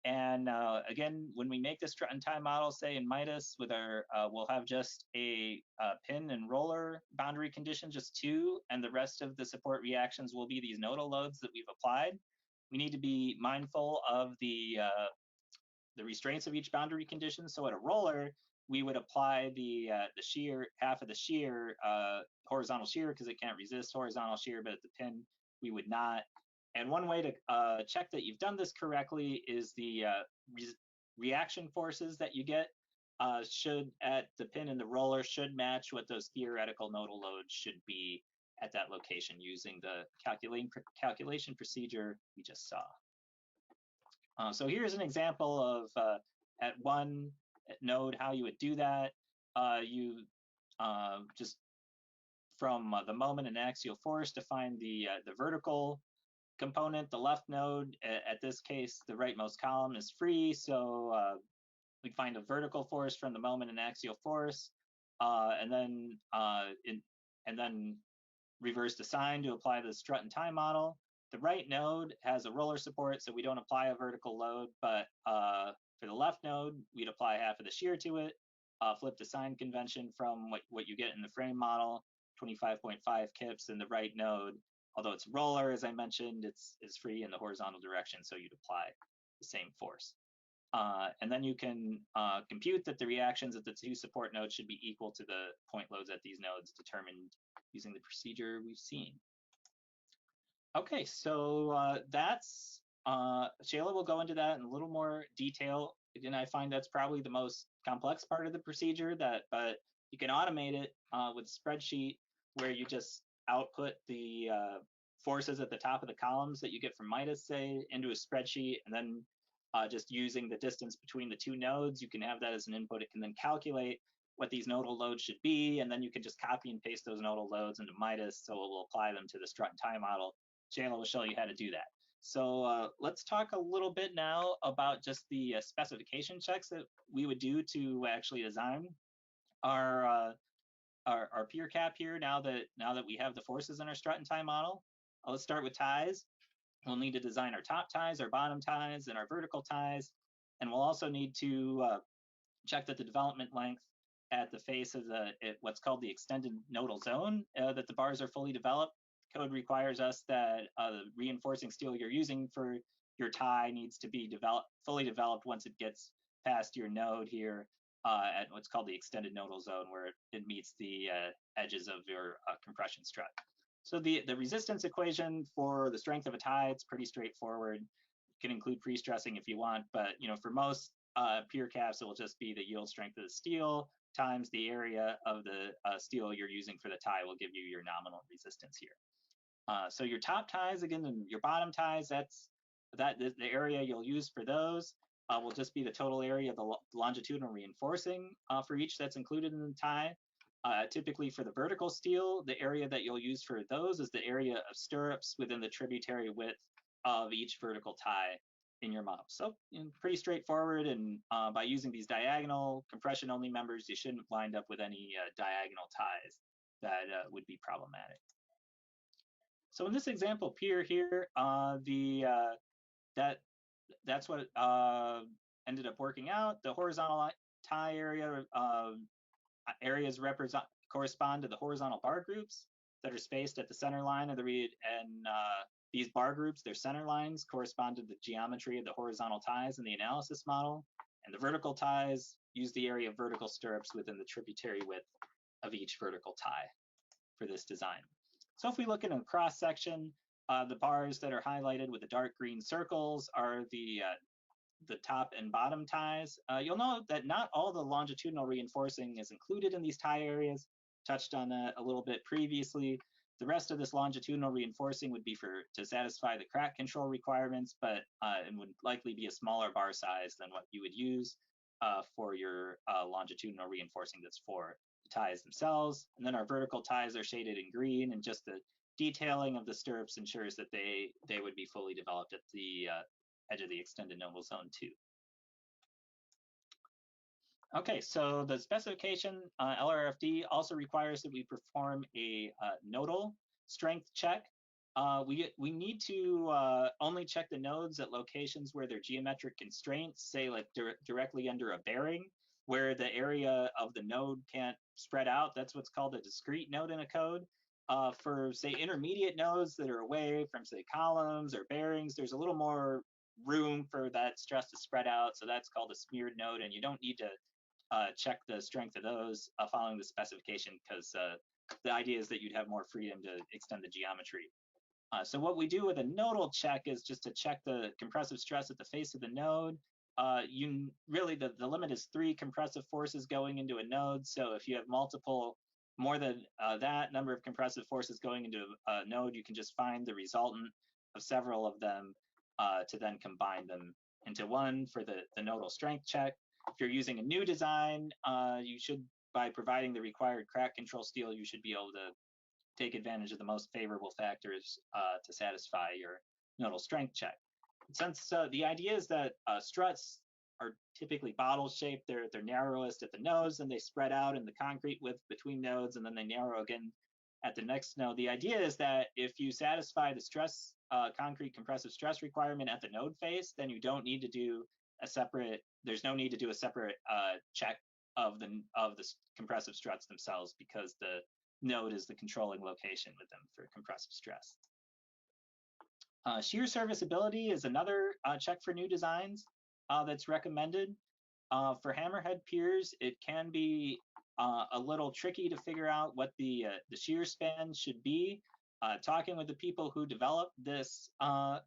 Speaker 2: and again, when we make the strut and tie model, say in Midas, with our we'll have just a pin and roller boundary condition, just two, and the rest of the support reactions will be these nodal loads that we've applied. We need to be mindful of the restraints of each boundary condition. So at a roller, we would apply the shear, half of the shear, horizontal shear, because it can't resist horizontal shear, but at the pin, we would not. And one way to check that you've done this correctly is the reaction forces that you get should, at the pin and the roller, should match what those theoretical nodal loads should be at that location, using the calculation procedure we just saw. So here's an example of at one node how you would do that. You just from the moment and axial force define the vertical component. The left node, at this case, the rightmost column is free, so we find a vertical force from the moment and axial force, and then reverse the sign to apply the strut and tie model. The right node has a roller support, so we don't apply a vertical load, but for the left node, we'd apply half of the shear to it, flip the sign convention from what you get in the frame model, 25.5 kips, in the right node. Although it's roller, as I mentioned, it's free in the horizontal direction, so you'd apply the same force. And then you can compute that the reactions at the two support nodes should be equal to the point loads at these nodes, determined using the procedure we've seen. Okay, so that's, Shayla will go into that in a little more detail. Again, I find that's probably the most complex part of the procedure, but you can automate it with a spreadsheet where you just output the forces at the top of the columns that you get from Midas, say, into a spreadsheet, and then just using the distance between the two nodes, you can have that as an input. It can then calculate what these nodal loads should be, and then you can just copy and paste those nodal loads into Midas, so it will apply them to the strut and tie model. Shayla will show you how to do that. So let's talk a little bit now about just the specification checks that we would do to actually design our Pier cap here. Now that we have the forces in our strut and tie model, let's start with ties. We'll need to design our top ties, our bottom ties, and our vertical ties, and we'll also need to check that the development length at the face of what's called the extended nodal zone, that the bars are fully developed. Code requires us that the reinforcing steel you're using for your tie needs to be fully developed once it gets past your node here at what's called the extended nodal zone, where it meets the edges of your compression strut. So the resistance equation for the strength of a tie, it's pretty straightforward. You can include pre-stressing if you want, but for most Pier caps, it will just be the yield strength of the steel times the area of the steel you're using for the tie will give you your nominal resistance here. So your top ties, again, and your bottom ties, the area you'll use for those will just be the total area of the longitudinal reinforcing for each that's included in the tie. Typically for the vertical steel, the area that you'll use for those is the area of stirrups within the tributary width of each vertical tie in your model. So pretty straightforward, and by using these diagonal compression-only members, you shouldn't wind up with any diagonal ties that would be problematic. So in this example Pier here, that's what ended up working out. The horizontal tie area areas correspond to the horizontal bar groups that are spaced at the center line of the reed, and these bar groups, their center lines, correspond to the geometry of the horizontal ties in the analysis model, and the vertical ties use the area of vertical stirrups within the tributary width of each vertical tie for this design. So if we look at a cross section, the bars that are highlighted with the dark green circles are the top and bottom ties. You'll note that not all the longitudinal reinforcing is included in these tie areas. Touched on that a little bit previously. The rest of this longitudinal reinforcing would be to satisfy the crack control requirements, but it would likely be a smaller bar size than what you would use for your longitudinal reinforcing that's for the ties themselves. And then our vertical ties are shaded in green, and just the detailing of the stirrups ensures that they would be fully developed at the edge of the extended nodal zone 2. Okay, so the specification LRFD also requires that we perform a nodal strength check. We need to only check the nodes at locations where there are geometric constraints, say like directly under a bearing, where the area of the node can't spread out. That's what's called a discrete node in a code. For, say, intermediate nodes that are away from, say, columns or bearings, there's a little more room for that stress to spread out, so that's called a smeared node, and you don't need to check the strength of those following the specification, because the idea is that you'd have more freedom to extend the geometry. So what we do with a nodal check is just to check the compressive stress at the face of the node. Really, the limit is 3 compressive forces going into a node, so if you have more than that number of compressive forces going into a node, you can just find the resultant of several of them to then combine them into one for the nodal strength check. If you're using a new design, you should, by providing the required crack control steel, you should be able to take advantage of the most favorable factors to satisfy your nodal strength check. Since the idea is that struts are typically bottle shaped, they're narrowest at the nodes, and they spread out in the concrete width between nodes, and then they narrow again at the next node. The idea is that if you satisfy the stress concrete compressive stress requirement at the node face, then you don't need to do there's no need to do a separate check of the compressive struts themselves, because the node is the controlling location with them for compressive stress. Shear serviceability is another check for new designs that's recommended. For hammerhead piers, it can be a little tricky to figure out what the shear span should be. Talking with the people who developed this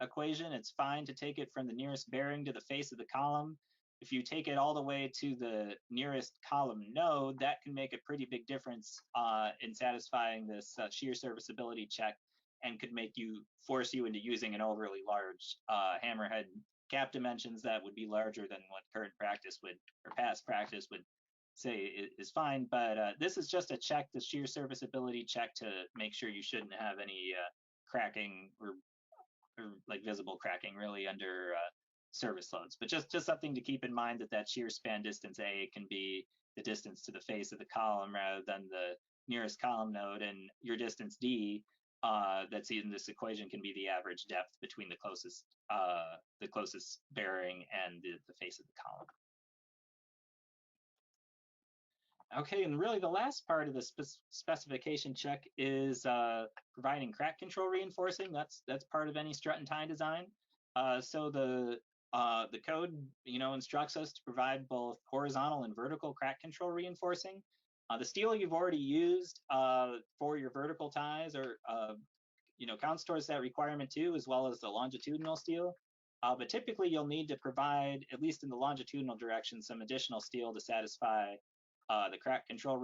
Speaker 2: equation, it's fine to take it from the nearest bearing to the face of the column. If you take it all the way to the nearest column node, that can make a pretty big difference in satisfying this shear serviceability check, and could force you into using an overly large hammerhead cap dimensions that would be larger than what current practice or past practice would say is fine. But this is just a check, the shear serviceability check, to make sure you shouldn't have any cracking or like visible cracking really under service loads. But just something to keep in mind, that shear span distance A can be the distance to the face of the column rather than the nearest column node, and your distance D that's in this equation can be the average depth between the closest bearing and the face of the column. Okay, and really the last part of the specification check is providing crack control reinforcing. That's part of any strut and tie design. So the code, instructs us to provide both horizontal and vertical crack control reinforcing. The steel you've already used for your vertical ties or counts towards that requirement too, as well as the longitudinal steel. But typically you'll need to provide, at least in the longitudinal direction, some additional steel to satisfy the crack control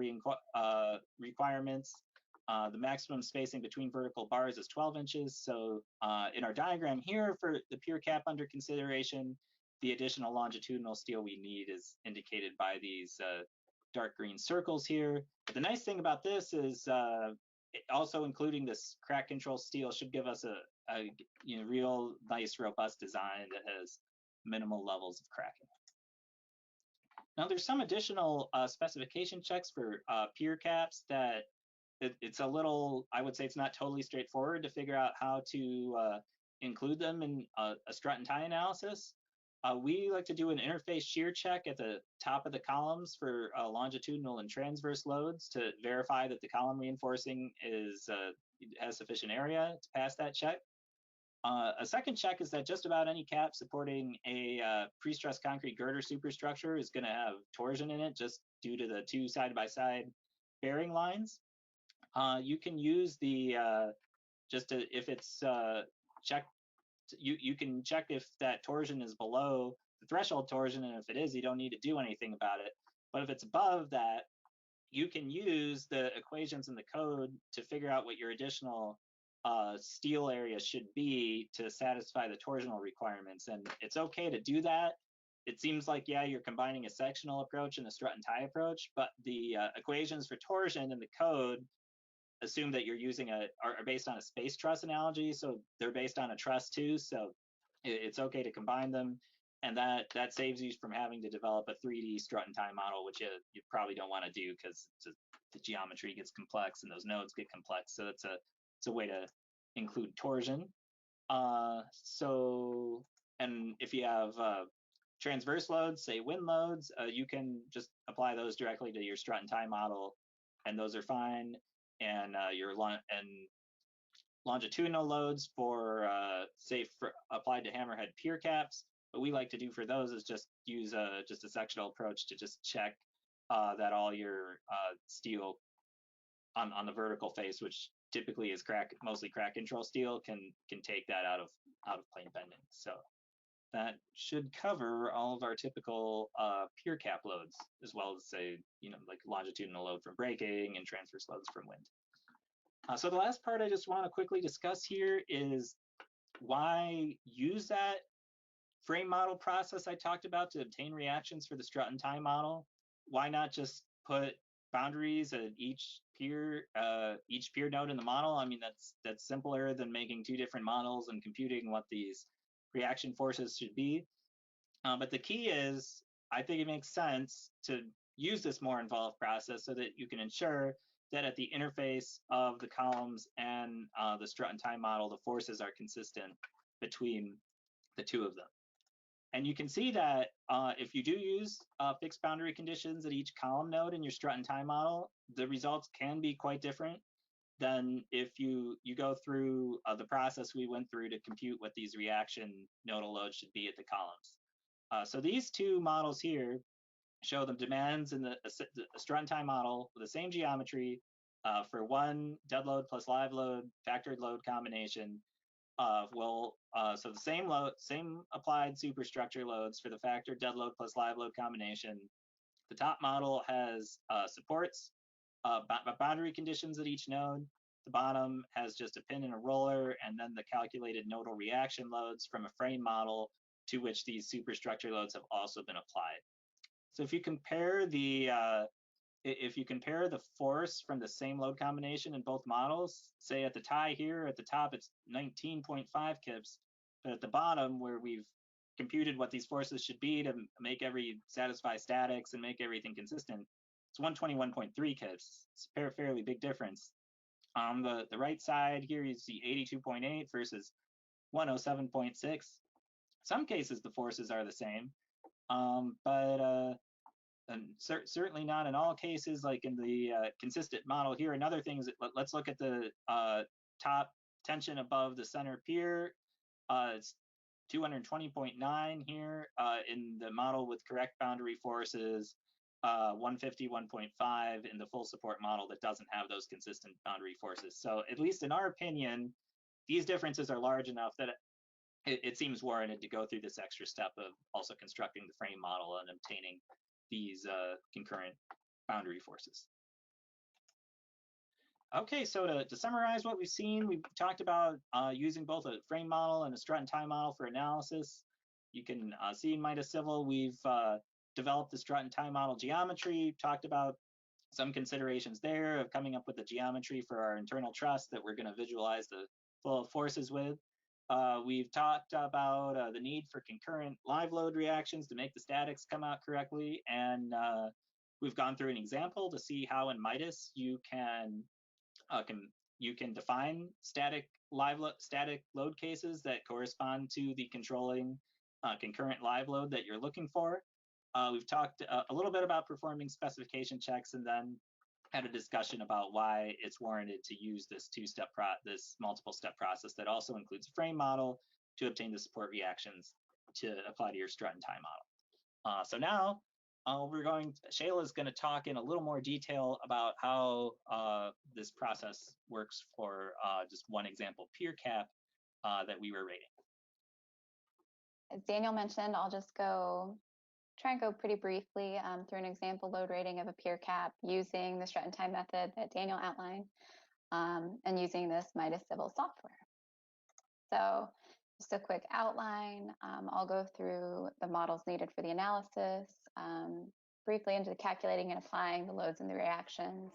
Speaker 2: requirements. The maximum spacing between vertical bars is 12 inches. So in our diagram here for the Pier cap under consideration, the additional longitudinal steel we need is indicated by these dark green circles here. But the nice thing about this is also including this crack control steel should give us a real nice robust design that has minimal levels of cracking. Now there's some additional specification checks for Pier caps that it's a little, I would say it's not totally straightforward to figure out how to include them in a strut and tie analysis. We like to do an interface shear check at the top of the columns for longitudinal and transverse loads to verify that the column reinforcing has sufficient area to pass that check. A second check is that just about any cap supporting a pre-stressed concrete girder superstructure is going to have torsion in it just due to the two side-by-side bearing lines. You can use the if it's checked, you can check if that torsion is below the threshold torsion, and if it is, you don't need to do anything about it. But if it's above that, you can use the equations in the code to figure out what your additional steel area should be to satisfy the torsional requirements. And it's okay to do that. It seems like, yeah, you're combining a sectional approach and a strut and tie approach, but the equations for torsion in the code assume that you're using are based on a space truss analogy, so they're based on a truss too, so it's okay to combine them, and that saves you from having to develop a 3D strut and tie model, which you probably don't want to do because the geometry gets complex and those nodes get complex, so it's a way to include torsion. So, and if you have transverse loads, say wind loads, you can just apply those directly to your strut and tie model, and those are fine. And your longitudinal loads for say for applied to hammerhead Pier caps, what we like to do for those is just use just a sectional approach to just check that all your steel on the vertical face, which typically is mostly crack control steel, can take that out of plane bending. So that should cover all of our typical Pier cap loads, as well as say, like longitudinal load from braking and transverse loads from wind. So the last part I just want to quickly discuss here is why use that frame model process I talked about to obtain reactions for the strut and tie model. Why not just put boundaries at each pier node in the model? I mean, that's simpler than making two different models and computing what these reaction forces should be. But the key is, I think it makes sense to use this more involved process so that you can ensure that at the interface of the columns and the strut and tie model, the forces are consistent between the two of them. And you can see that if you do use fixed boundary conditions at each column node in your strut and tie model, the results can be quite different than if you go through the process we went through to compute what these reaction nodal loads should be at the columns. So these two models here show the demands in the strut and tie model with the same geometry for one dead load plus live load factored load combination. So the same applied superstructure loads for the factored dead load plus live load combination. The top model has supports boundary conditions at each node. The bottom has just a pin and a roller, and then the calculated nodal reaction loads from a frame model to which these superstructure loads have also been applied. So if you compare the force from the same load combination in both models, say at the tie here, at the top it's 19.5 kips, but at the bottom where we've computed what these forces should be to make satisfy statics and make everything consistent, it's 121.3 kips. It's a fairly big difference. On the right side here, you see 82.8 versus 107.6. In some cases, the forces are the same, but certainly not in all cases, like in the consistent model here. Another thing is, let's look at the top tension above the center pier. It's 220.9 here in the model with correct boundary forces, 150, 1.5 in the full support model that doesn't have those consistent boundary forces. So at least in our opinion, these differences are large enough that it seems warranted to go through this extra step of also constructing the frame model and obtaining these concurrent boundary forces. Okay, so to summarize what we've seen, we've talked about using both a frame model and a strut and tie model for analysis. You can see in Midas Civil, we've developed the strut and tie model geometry, talked about some considerations there of coming up with the geometry for our internal truss that we're going to visualize the flow of forces with. We've talked about the need for concurrent live load reactions to make the statics come out correctly, and we've gone through an example to see how in Midas you can define static load cases that correspond to the controlling concurrent live load that you're looking for. We've talked a little bit about performing specification checks, and then had a discussion about why it's warranted to use this this multiple step process that also includes a frame model to obtain the support reactions to apply to your strut and tie model. So now Shayla's going to talk in a little more detail about how this process works for just one example Pier cap that we were rating.
Speaker 4: As Daniel mentioned, I'll just try and go pretty briefly through an example load rating of a Pier cap using the strut and tie method that Daniel outlined, and using this Midas Civil software. So just a quick outline. I'll go through the models needed for the analysis, briefly into the calculating and applying the loads and the reactions,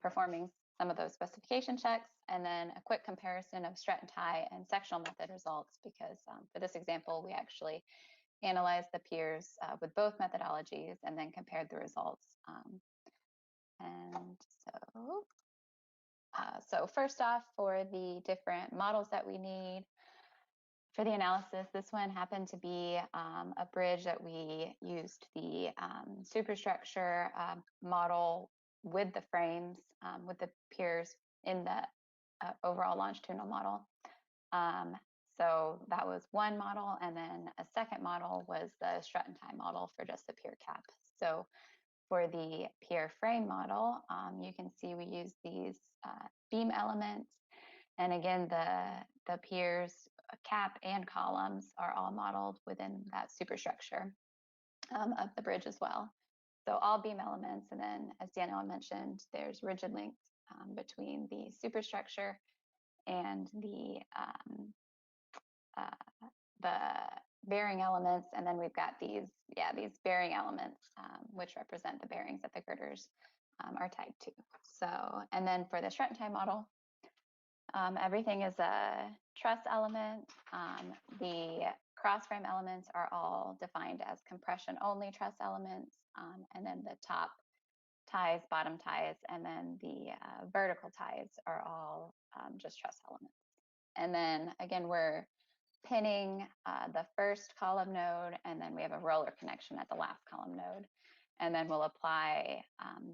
Speaker 4: performing some of those specification checks, and then a quick comparison of strut and tie and sectional method results, because for this example, we actually analyzed the piers with both methodologies and then compared the results. So first off, for the different models that we need for the analysis, this one happened to be a bridge that we used the superstructure model with the frames, with the piers in the overall longitudinal model. So that was one model, and then a second model was the strut and tie model for just the Pier cap. So for the Pier frame model, you can see we use these beam elements, and again the piers cap and columns are all modeled within that superstructure of the bridge as well. So all beam elements, and then as Daniel mentioned, there's rigid links between the superstructure and the bearing elements, and then we've got these bearing elements, which represent the bearings that the girders are tied to. So, and then for the strut and tie model, everything is a truss element. The cross frame elements are all defined as compression only truss elements, and then the top ties, bottom ties, and then the vertical ties are all just truss elements. And then again, we're pinning the first column node, and then we have a roller connection at the last column node. And then we'll apply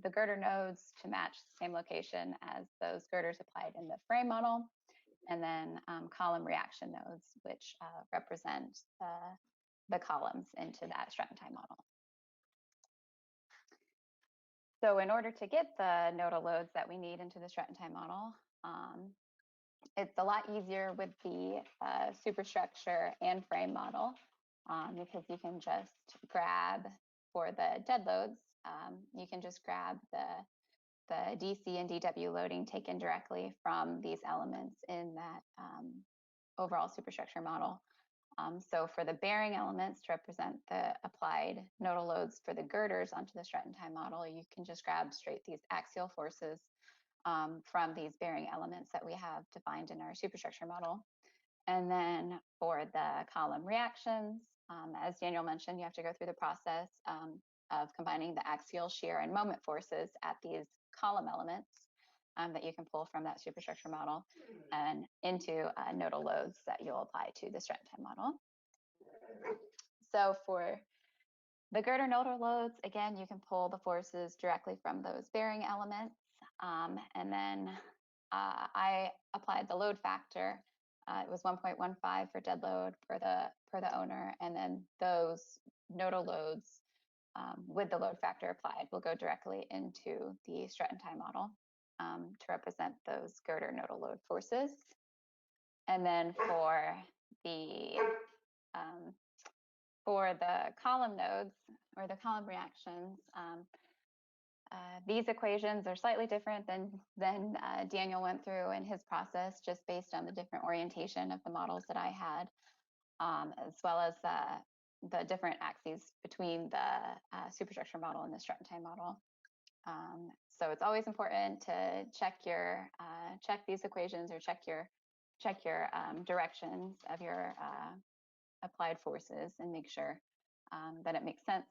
Speaker 4: the girder nodes to match the same location as those girders applied in the frame model, and then column reaction nodes, which represent the columns into that strut and tie model. So in order to get the nodal loads that we need into the strut and tie model, it's a lot easier with the superstructure and frame model, because you can just grab, for the dead loads, you can just grab the DC and DW loading taken directly from these elements in that overall superstructure model. So for the bearing elements to represent the applied nodal loads for the girders onto the strut and tie model, you can just grab straight these axial forces from these bearing elements that we have defined in our superstructure model. And then for the column reactions, as Daniel mentioned, you have to go through the process of combining the axial, shear, and moment forces at these column elements that you can pull from that superstructure model and into nodal loads that you'll apply to the strut and tie model. So for the girder nodal loads, again, you can pull the forces directly from those bearing elements. And then I applied the load factor it was 1.15 for dead load for the owner, and then those nodal loads with the load factor applied will go directly into the strut and tie model to represent those girder nodal load forces. And then for the column nodes or the column reactions, these equations are slightly different than Daniel went through in his process, just based on the different orientation of the models that I had, as well as the different axes between the superstructure model and the strut and tie model. So it's always important to check these equations, or check your directions of your applied forces, and make sure that it makes sense,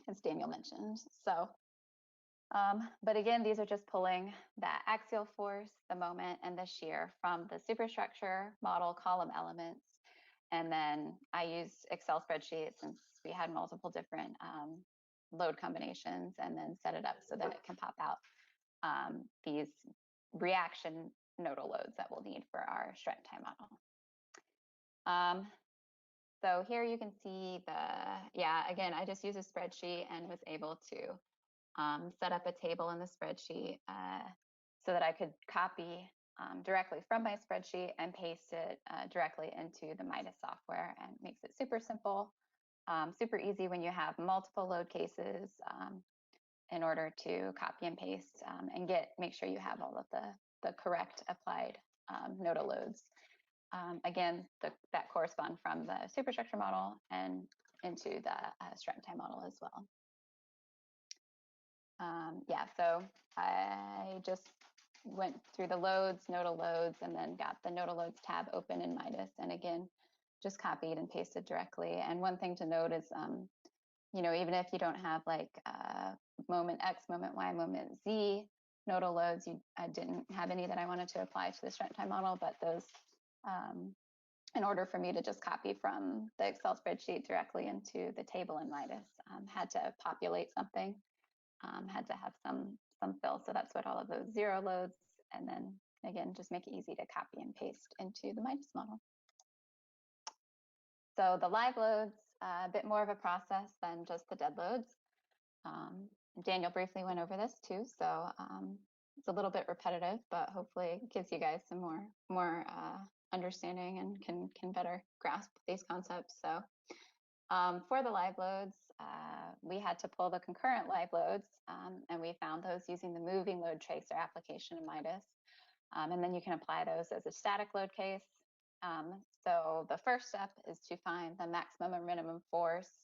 Speaker 4: as Daniel mentioned. So, but again, these are just pulling that axial force, the moment, and the shear from the superstructure model column elements. And then I used Excel spreadsheets, since we had multiple different load combinations, and then set it up so that it can pop out these reaction nodal loads that we'll need for our strut and tie model. So here you can see again, I just used a spreadsheet and was able to set up a table in the spreadsheet so that I could copy directly from my spreadsheet and paste it directly into the Midas software, and makes it super simple, super easy when you have multiple load cases, in order to copy and paste and make sure you have all of the correct applied nodal loads. Again, that correspond from the superstructure model and into the strut and tie model as well. So I just went through the loads, nodal loads, and then got the nodal loads tab open in Midas, and again, just copied and pasted directly. And one thing to note is, even if you don't have like moment X, moment Y, moment Z nodal loads, I didn't have any that I wanted to apply to the strut and tie model, but those, in order for me to just copy from the Excel spreadsheet directly into the table in Midas, had to populate something, had to have some fill. So that's what all of those zero loads, and then again, just make it easy to copy and paste into the Midas model. So the live loads, a bit more of a process than just the dead loads. Daniel briefly went over this too, so it's a little bit repetitive, but hopefully it gives you guys some more understanding and can better grasp these concepts. So for the live loads, we had to pull the concurrent live loads, and we found those using the moving load tracer application in Midas. And then you can apply those as a static load case. So the first step is to find the maximum or minimum force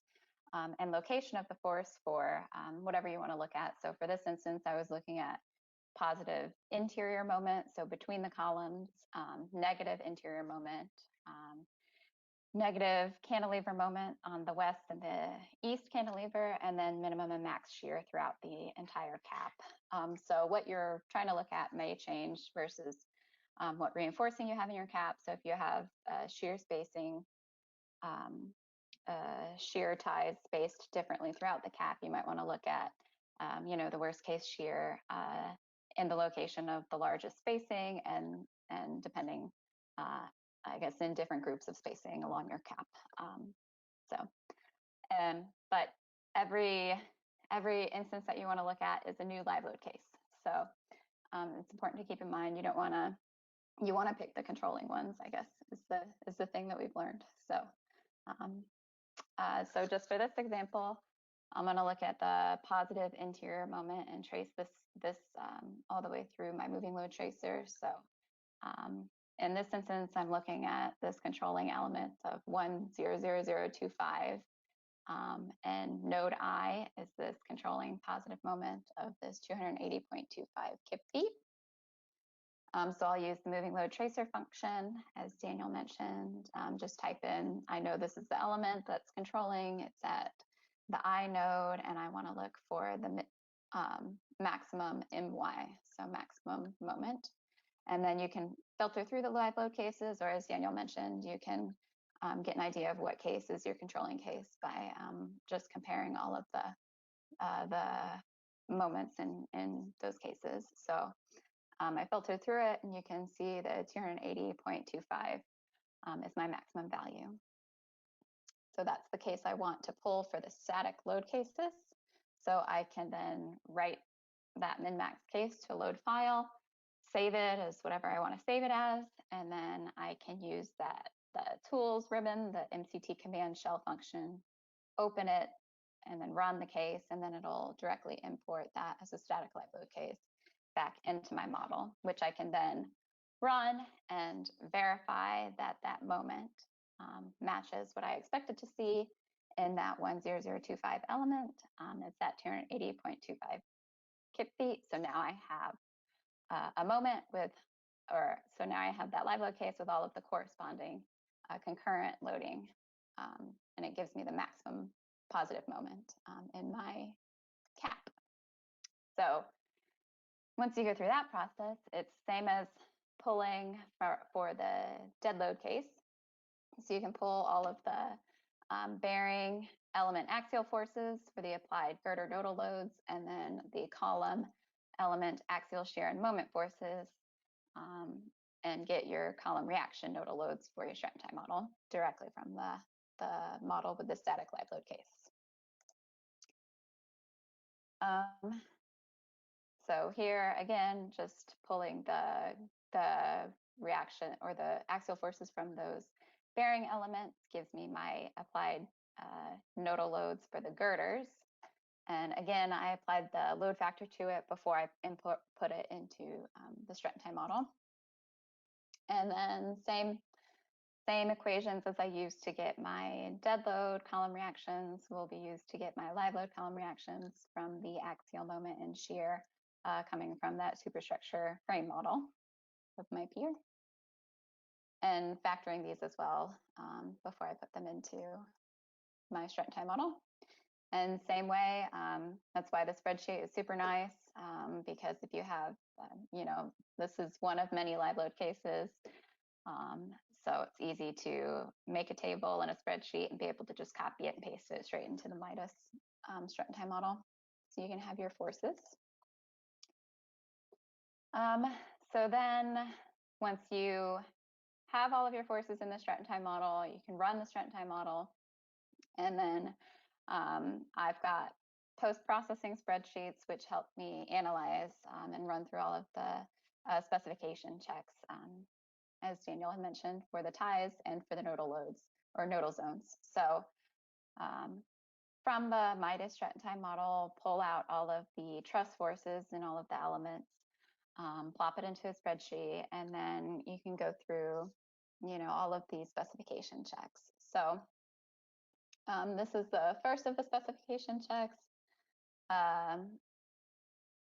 Speaker 4: and location of the force for whatever you want to look at. So for this instance, I was looking at positive interior moment, so between the columns, negative interior moment, negative cantilever moment on the west and the east cantilever, and then minimum and max shear throughout the entire cap. So what you're trying to look at may change versus what reinforcing you have in your cap. So if you have shear spacing, shear ties spaced differently throughout the cap, you might want to look at the worst case shear in the location of the largest spacing, and depending, I guess, in different groups of spacing along your cap. But every instance that you want to look at is a new live load case. So it's important to keep in mind, you want to pick the controlling ones, I guess, is the thing that we've learned. So so just for this example, I'm going to look at the positive interior moment and trace this all the way through my moving load tracer. So in this instance, I'm looking at this controlling element of 1,00025, and node I is this controlling positive moment of this 280.25 kip feet. So I'll use the moving load tracer function, as Daniel mentioned. Just type in, I know this is the element that's controlling, it's at the I node, and I want to look for the maximum MY, so maximum moment. And then you can filter through the live load cases, or as Daniel mentioned, you can get an idea of what case is your controlling case by just comparing all of the moments in those cases. So I filtered through it, and you can see that 280.25 is my maximum value. So that's the case I want to pull for the static load cases. So I can then write that min-max case to a load file, save it as whatever I want to save it as, and then I can use the tools ribbon, the MCT command shell function, open it, and then run the case, and then it'll directly import that as a static live load case back into my model, which I can then run and verify that that moment matches what I expected to see in that 10025 element. It's that 280.25 kip feet. So now I have a moment with, so now I have that live load case with all of the corresponding concurrent loading, and it gives me the maximum positive moment in my cap. So once you go through that process, it's same as pulling for the dead load case. So you can pull all of the bearing element axial forces for the applied girder nodal loads, and then the column element axial shear and moment forces, and get your column reaction nodal loads for your Strut time model directly from the model with the static live load case. So here again, just pulling the reaction or the axial forces from those bearing elements gives me my applied nodal loads for the girders. And again, I applied the load factor to it before I put it into the Strut time model. And then same equations as I used to get my dead load column reactions will be used to get my live load column reactions from the axial moment and shear coming from that superstructure frame model of my Pier, and factoring these as well before I put them into my Strut time model. And same way, that's why the spreadsheet is super nice, because if you have, this is one of many live load cases. So it's easy to make a table and a spreadsheet and be able to just copy it and paste it straight into the Midas Strut time model. So you can have your forces. So then once you have all of your forces in the Strut time model, you can run the Strut time model. And then I've got post-processing spreadsheets, which help me analyze and run through all of the specification checks, as Daniel had mentioned, for the ties and for the nodal loads or nodal zones. So from the Midas Strut time model, pull out all of the truss forces and all of the elements, plop it into a spreadsheet, and then you can go through, all of these specification checks. So this is the first of the specification checks.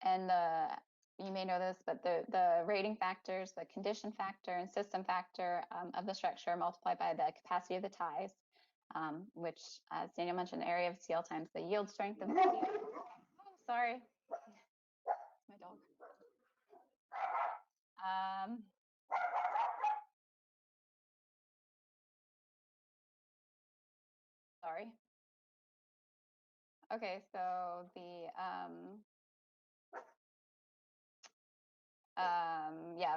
Speaker 4: And you may know this, but the rating factors, the condition factor and system factor of the structure multiplied by the capacity of the ties, which, as Daniel mentioned, the area of steel times the yield strength of the steel. Oh, sorry. My dog. Sorry. Okay, so the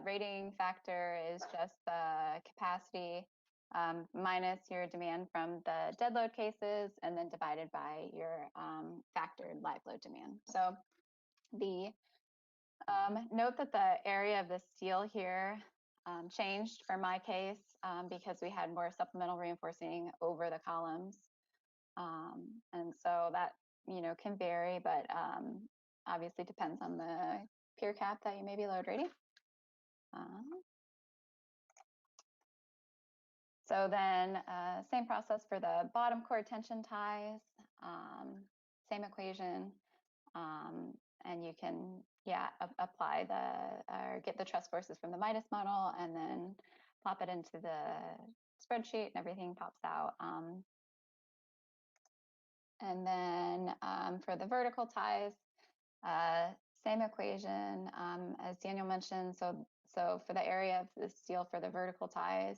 Speaker 4: rating factor is just the capacity minus your demand from the dead load cases, and then divided by your factored live load demand. So the note that the area of the steel here changed for my case because we had more supplemental reinforcing over the columns. And so that, can vary, but obviously depends on the Pier cap that you may be load rating. So then same process for the bottom core tension ties, same equation, and you can, apply or get the truss forces from the Midas model and then plop it into the spreadsheet and everything pops out. And then for the vertical ties, same equation as Daniel mentioned. So for the area of the steel for the vertical ties,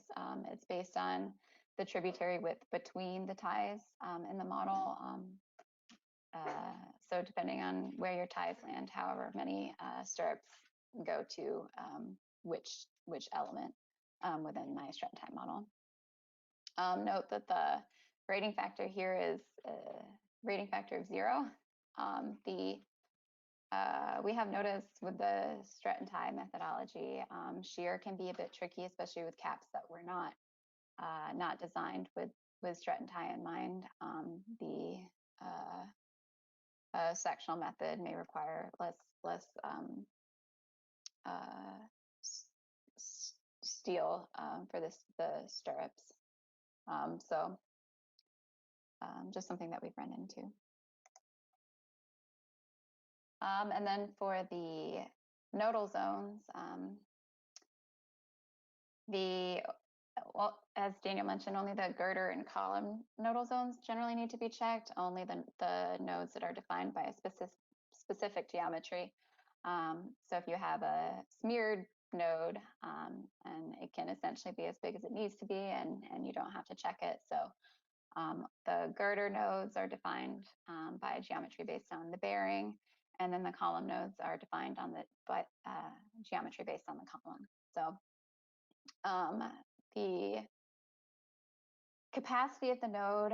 Speaker 4: it's based on the tributary width between the ties in the model. So depending on where your ties land, however many stirrups go to which element within my strut time model. Note that the rating factor here is a rating factor of 0. We have noticed with the strut and tie methodology, shear can be a bit tricky, especially with caps that were not designed with strut and tie in mind. The sectional method may require less steel for the stirrups. So just something that we've run into. And then for the nodal zones, well, as Daniel mentioned, only the girder and column nodal zones generally need to be checked, only the nodes that are defined by a specific geometry. So if you have a smeared node, and it can essentially be as big as it needs to be, and you don't have to check it. So the girder nodes are defined by a geometry based on the bearing, and then the column nodes are defined on the geometry based on the column. So the capacity of the node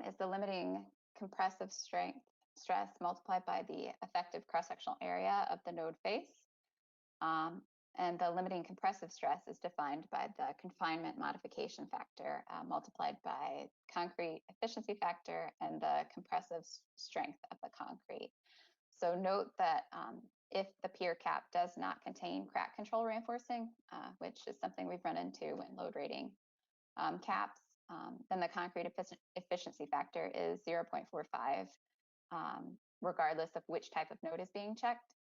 Speaker 4: is the limiting compressive stress multiplied by the effective cross-sectional area of the node face. And the limiting compressive stress is defined by the confinement modification factor multiplied by concrete efficiency factor and the compressive strength of the concrete. So note that if the pier cap does not contain crack control reinforcing, which is something we've run into when load rating caps, then the concrete efficiency factor is 0.45, regardless of which type of node is being checked.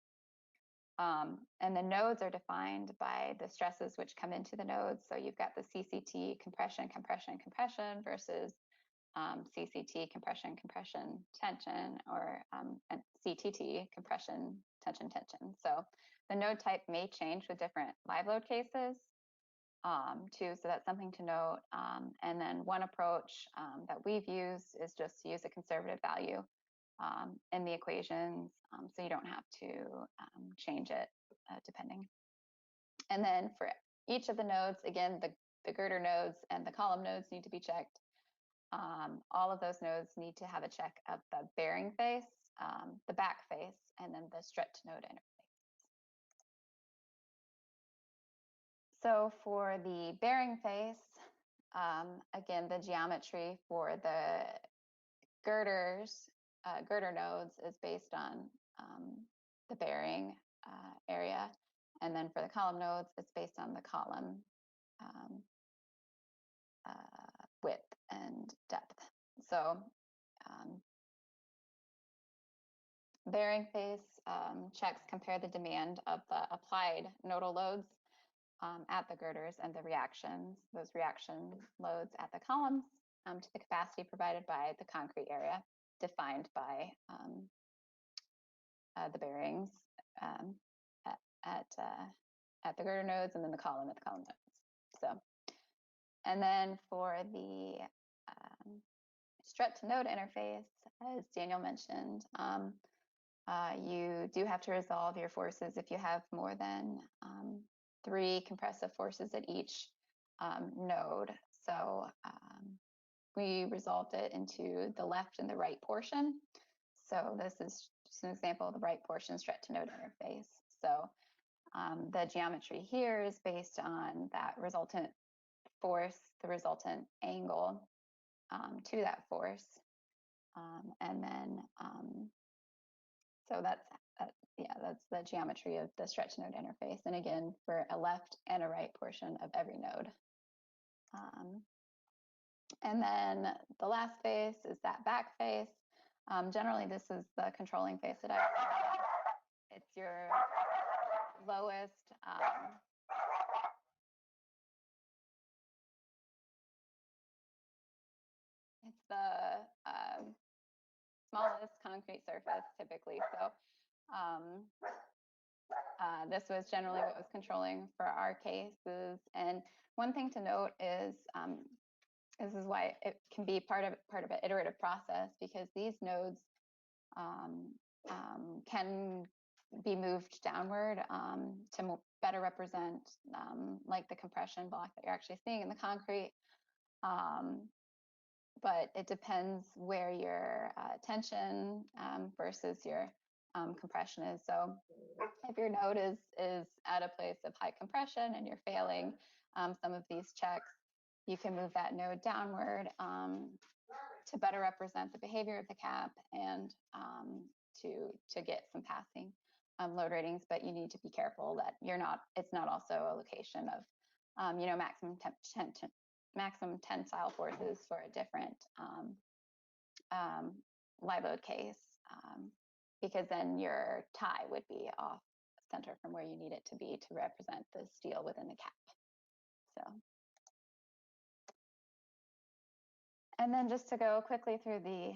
Speaker 4: And the nodes are defined by the stresses which come into the nodes. So you've got the CCT compression, compression, compression versus CCT compression, compression, tension, or and CTT compression, tension, tension. So the node type may change with different live load cases too. So that's something to note. And then one approach that we've used is just to use a conservative value in the equations, so you don't have to change it depending. And then for each of the nodes, again, the girder nodes and the column nodes need to be checked. All of those nodes need to have a check of the bearing face, the back face, and then the strut to node interface. So for the bearing face, again, the geometry for the girder nodes is based on the bearing area, and then for the column nodes, it's based on the column width and depth. So bearing face checks compare the demand of the applied nodal loads at the girders and the reactions, those reaction loads at the columns to the capacity provided by the concrete area defined by the bearings at the girder nodes, and then the column at the column nodes. So, and then for the strut to node interface, as Daniel mentioned, you do have to resolve your forces if you have more than 3 compressive forces at each node. So we resolved it into the left and the right portion. So this is just an example of the right portion strut to node interface. So the geometry here is based on that resultant force, the resultant angle to that force. And then, so that's the geometry of the strut to node interface. And again, for a left and a right portion of every node. And then the last face is that back face. Generally, this is the controlling face that it's your lowest it's the smallest concrete surface typically. So this was generally what was controlling for our cases. And one thing to note is this is why it can be part of an iterative process, because these nodes can be moved downward to better represent like the compression block that you're actually seeing in the concrete. But it depends where your tension versus your compression is. So if your node is at a place of high compression and you're failing some of these checks, you can move that node downward to better represent the behavior of the cap and to get some passing load ratings. But you need to be careful that it's not also a location of maximum tensile forces for a different live load case, because then your tie would be off center from where you need it to be to represent the steel within the cap. So, and then just to go quickly through the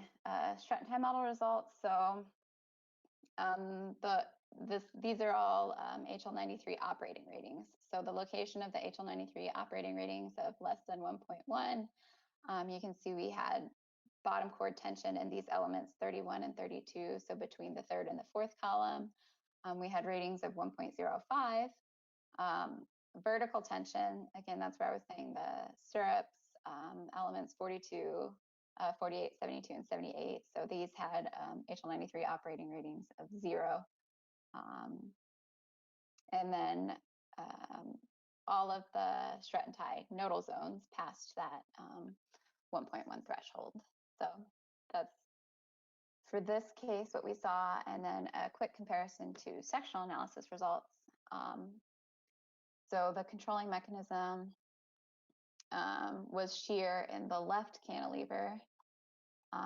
Speaker 4: strut and tie model results. So these are all HL93 operating ratings. So the location of the HL93 operating ratings of less than 1.1, you can see we had bottom chord tension in these elements 31 and 32, so between the third and the fourth column. We had ratings of 1.05. Vertical tension, again, that's where I was saying the stirrups, elements 42, 48, 72, and 78. So these had HL93 operating ratings of 0. And then all of the strut and tie nodal zones passed that 1.1 threshold. So that's for this case what we saw, and then a quick comparison to sectional analysis results. So the controlling mechanism was shear in the left cantilever.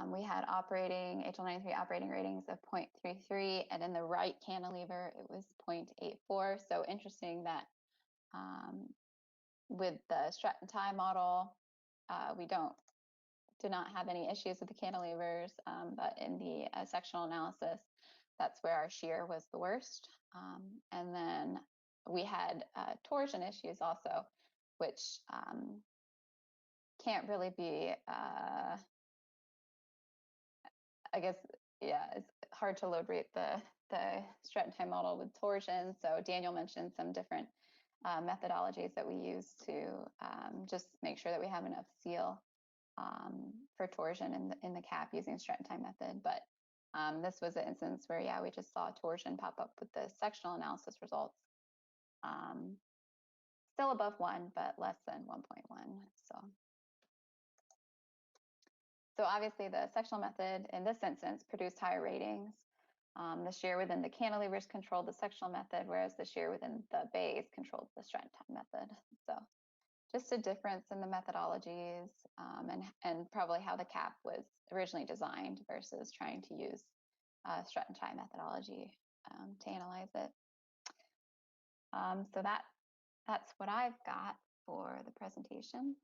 Speaker 4: We had HL93 operating ratings of 0.33, and in the right cantilever it was 0.84. So interesting that with the strut and tie model, we do not have any issues with the cantilevers, but in the sectional analysis, that's where our shear was the worst. And then we had torsion issues also, which can't really be, I guess, yeah, it's hard to load rate the strut and tie model with torsion. So Daniel mentioned some different methodologies that we use to just make sure that we have enough seal for torsion in the cap using strut and tie method. But this was an instance where, yeah, we just saw torsion pop up with the sectional analysis results. Still above 1, but less than 1.1. So obviously the sectional method in this instance produced higher ratings. The shear within the cantilevers controlled the sectional method, whereas the shear within the bays controlled the strut and tie method. So just a difference in the methodologies and probably how the cap was originally designed versus trying to use strut and tie methodology to analyze it. So that's what I've got for the presentation.